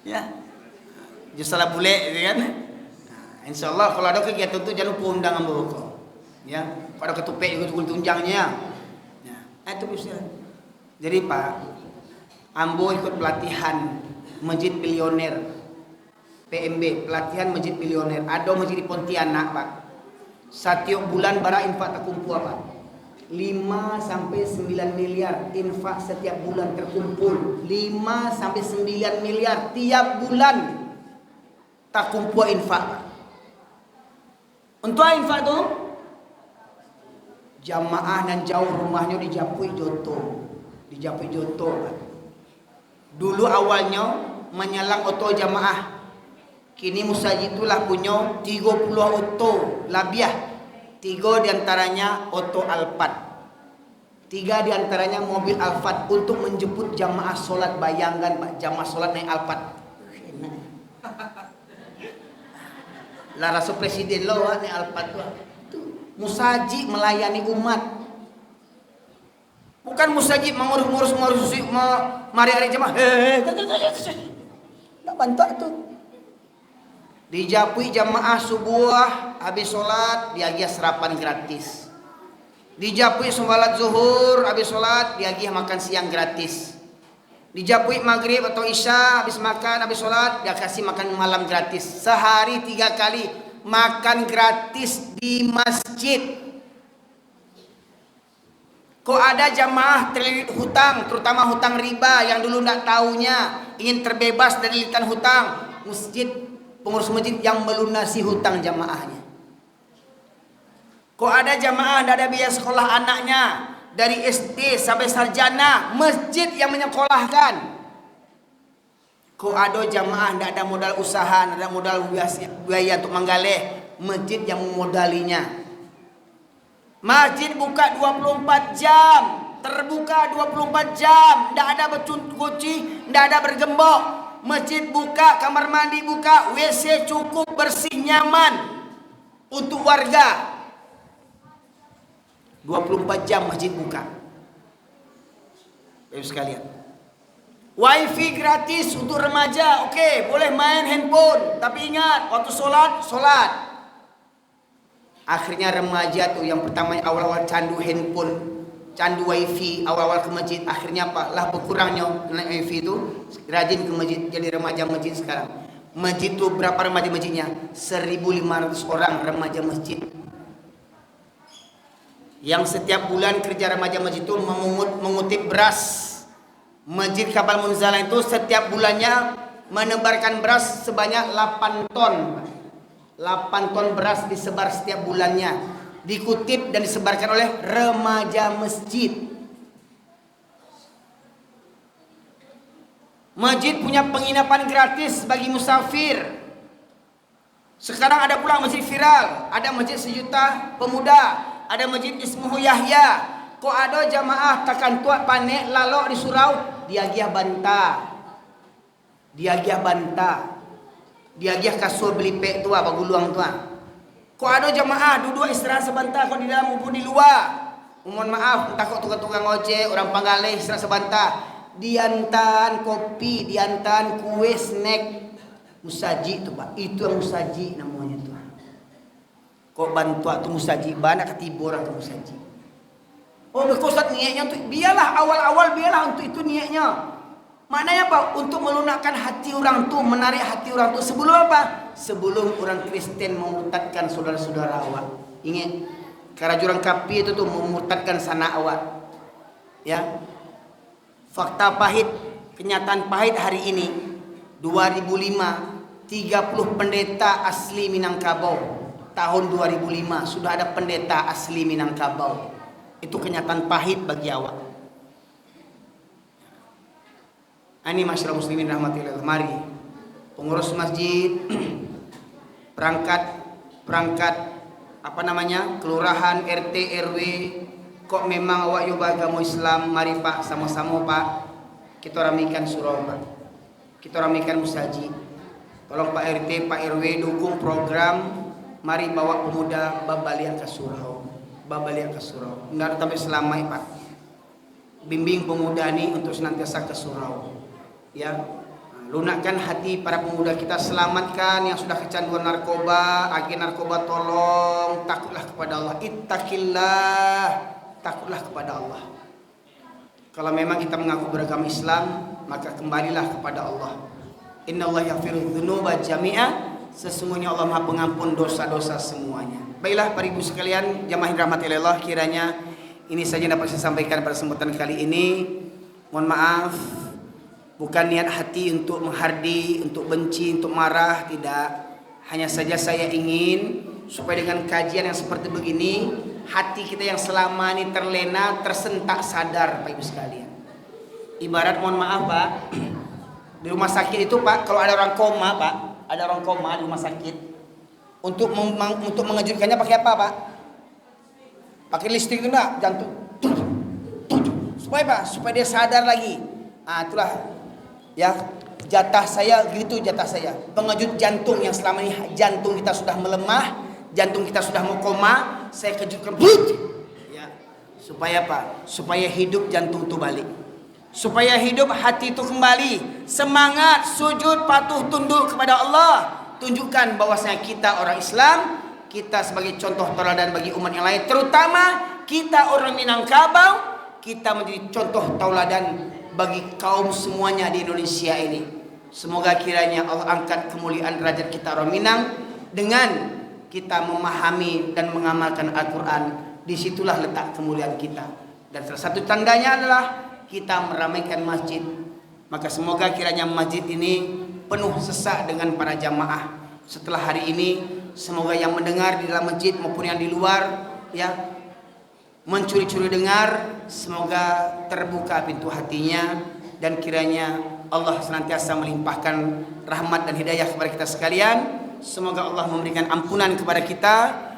Ya, salah boleh kan? InsyaAllah kalau ada kegiatan tu jangan lupa undang ambo kau. Ya, kalau ada ketupek juga boleh tunjangnya. Ya, itu bisa. Jadi Pak, ambo ikut pelatihan Masjid Bilioner, PMB, pelatihan Masjid Bilioner. Ada masjid di Pontianak Pak. Setiap bulan bara infak terkumpul Pak. 5 sampai 9 miliar infak setiap bulan terkumpul. 5 sampai 9 miliar tiap bulan terkumpul infak. Untuk infak tu jamaah dan jauh rumahnya di Japui Joto. Pak. Dulu awalnya menyelang oto jamaah. Kini Musaji itulah punya 30 oto labiah. 3 diantaranya oto Alphard. 3 diantaranya mobil Alphard untuk menjemput jamaah solat. Bayangkan Pak, jamaah solat naik Alphard. Lah rasa presiden lo naik Alphard tu. Musaji melayani umat. Bukan Musaji mengurus mari jamaah. Tak bantu tu. Dijapui jamaah subuh habis sholat diagih sarapan gratis. Dijapui sholat zuhur habis sholat diagih makan siang gratis. Dijapui maghrib atau isya habis sholat dia kasih makan malam gratis. Sehari 3 kali makan gratis di masjid. Kok ada jamaah terlilit hutang, terutama hutang riba yang dulu tidak tahunya, ingin terbebas dari lilitan hutang. Pengurus masjid yang melunasi hutang jamaahnya. Kok ada jamaah tidak ada biaya sekolah anaknya dari SD sampai sarjana, masjid yang menyekolahkan. Kok ada jamaah tidak ada modal usaha, tidak ada modal biaya untuk menggalih, masjid yang memodalinya. Masjid buka 24 jam, terbuka 24 jam, tidak ada bercuci, tidak ada bergembok. Masjid buka, kamar mandi buka, WC cukup bersih nyaman untuk warga. 24 jam masjid buka. Baik sekalian. Wifi gratis untuk remaja, oke, boleh main handphone, tapi ingat waktu solat. Akhirnya remaja tuh yang pertama awal-awal candu handphone, candu wifi awal-awal ke masjid, akhirnya apa? Lah berkurangnya wifi itu rajin ke masjid, jadi remaja masjid sekarang. Masjid itu berapa remaja masjidnya? 1.500 orang remaja masjid. Yang setiap bulan kerja remaja masjid itu mengutip beras. Masjid Kapal Munzalah itu setiap bulannya menebarkan beras sebanyak 8 ton. 8 ton beras disebar setiap bulannya, dikutip dan disebarkan oleh remaja masjid. Masjid punya penginapan gratis bagi musafir. Sekarang ada pula masjid viral, ada masjid 1 juta pemuda, ada masjid Ismuhu Yahya. Kok ada jamaah takkan tuat panek lalok di surau, diagih bantah. Diagih kasur beli pek tua baguluang tua. Kok ada jamaah duduk istirahat sebentar kok di dalam maupun di luar. Mohon maaf, entah kok tukang ojek, orang Panggaleh istirahat sebentar. Diantan kopi, diantan kue, snack. Musaji tu Pak, itu yang musaji namanya tu. Kok bantuan tu musaji, banyak ketibur tu musaji. Oh, berkosat niatnya tu, biarlah awal-awal biarlah untuk itu niatnya. Maknanya apa? Untuk melunakkan hati orang tu, menarik hati orang tu. Sebelum apa? Sebelum orang Kristen memurtadkan saudara-saudara awak. Ingat, kerajuran kapi itu tuh memurtadkan sanak awak. Ya. Fakta pahit, kenyataan pahit hari ini 2005, 30 pendeta asli Minangkabau. Tahun 2005 sudah ada pendeta asli Minangkabau. Itu kenyataan pahit bagi awak. Ini masyarakat muslimin rahmatillah. Mari pengurus masjid, perangkat kelurahan, RT, RW, kok memang awak yoga agama Islam, mari Pak, sama-sama Pak, kita ramikan surau Pak, kita ramikan musajid. Tolong Pak RT, Pak RW dukung program, mari bawa pemuda babalian ke surau, nggak sampai selama Pak, bimbing pemuda ini untuk senantiasa ke surau. Ya, lunakkan hati para pemuda kita, selamatkan yang sudah kecanduan narkoba, agen narkoba, tolong takutlah kepada Allah, ittaqillah, takutlah kepada Allah. Kalau memang kita mengaku beragama Islam, maka kembalilah kepada Allah. Innallaha yaghfiru dzunuba jami'a, sesungguhnya Allah Maha Pengampun dosa-dosa semuanya. Baiklah para ibu sekalian, jamaah rahmati Allah, kiranya ini saja dapat saya sampaikan pada kesempatan kali ini. Mohon maaf, bukan niat hati untuk menghardi, untuk benci, untuk marah, tidak. Hanya saja saya ingin supaya dengan kajian yang seperti begini, hati kita yang selama ini terlena, tersentak sadar Pak Ibu sekalian. Ibarat, mohon maaf Pak, di rumah sakit itu Pak, kalau ada orang koma Pak, ada orang koma di rumah sakit, untuk mengejutkannya pakai apa Pak? Pakai listrik itu enggak? Jantung. Supaya Pak, supaya dia sadar lagi. Itulah ya, jatah saya gitu, jatah saya pengejut jantung yang selama ini jantung kita sudah melemah, jantung kita sudah mau koma, saya kejutkan ya, supaya apa? Supaya hidup jantung itu balik, supaya hidup hati itu kembali, semangat sujud patuh tunduk kepada Allah. Tunjukkan bahwasanya kita orang Islam, kita sebagai contoh teladan bagi umat yang lain, terutama kita orang Minangkabau, kita menjadi contoh tauladan bagi kaum semuanya di Indonesia ini. Semoga kiranya Allah angkat kemuliaan derajat kita orang Minang dengan kita memahami dan mengamalkan Al-Quran. Disitulah letak kemuliaan kita. Dan salah satu tandanya adalah kita meramaikan masjid. Maka semoga kiranya masjid ini penuh sesak dengan para jamaah. Setelah hari ini, semoga yang mendengar di dalam masjid maupun yang di luar, ya, mencuri-curi dengar, semoga terbuka pintu hatinya, dan kiranya Allah senantiasa melimpahkan rahmat dan hidayah kepada kita sekalian. Semoga Allah memberikan ampunan kepada kita.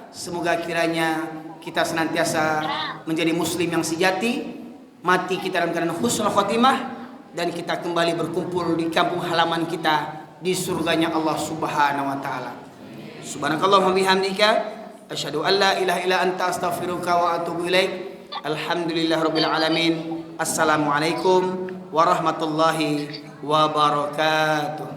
Semoga kiranya kita senantiasa menjadi muslim yang sejati, mati kita dalam keadaan husnul khotimah, dan kita kembali berkumpul di kampung halaman kita di surganya Allah Subhanahu wa taala. Subhanakallahumma bihamdika asyhadu an la ilaha illa anta astaghfiruka wa atubu ilaik. Alhamdulillahirabbil alamin. Assalamualaikum warahmatullahi wabarakatuh.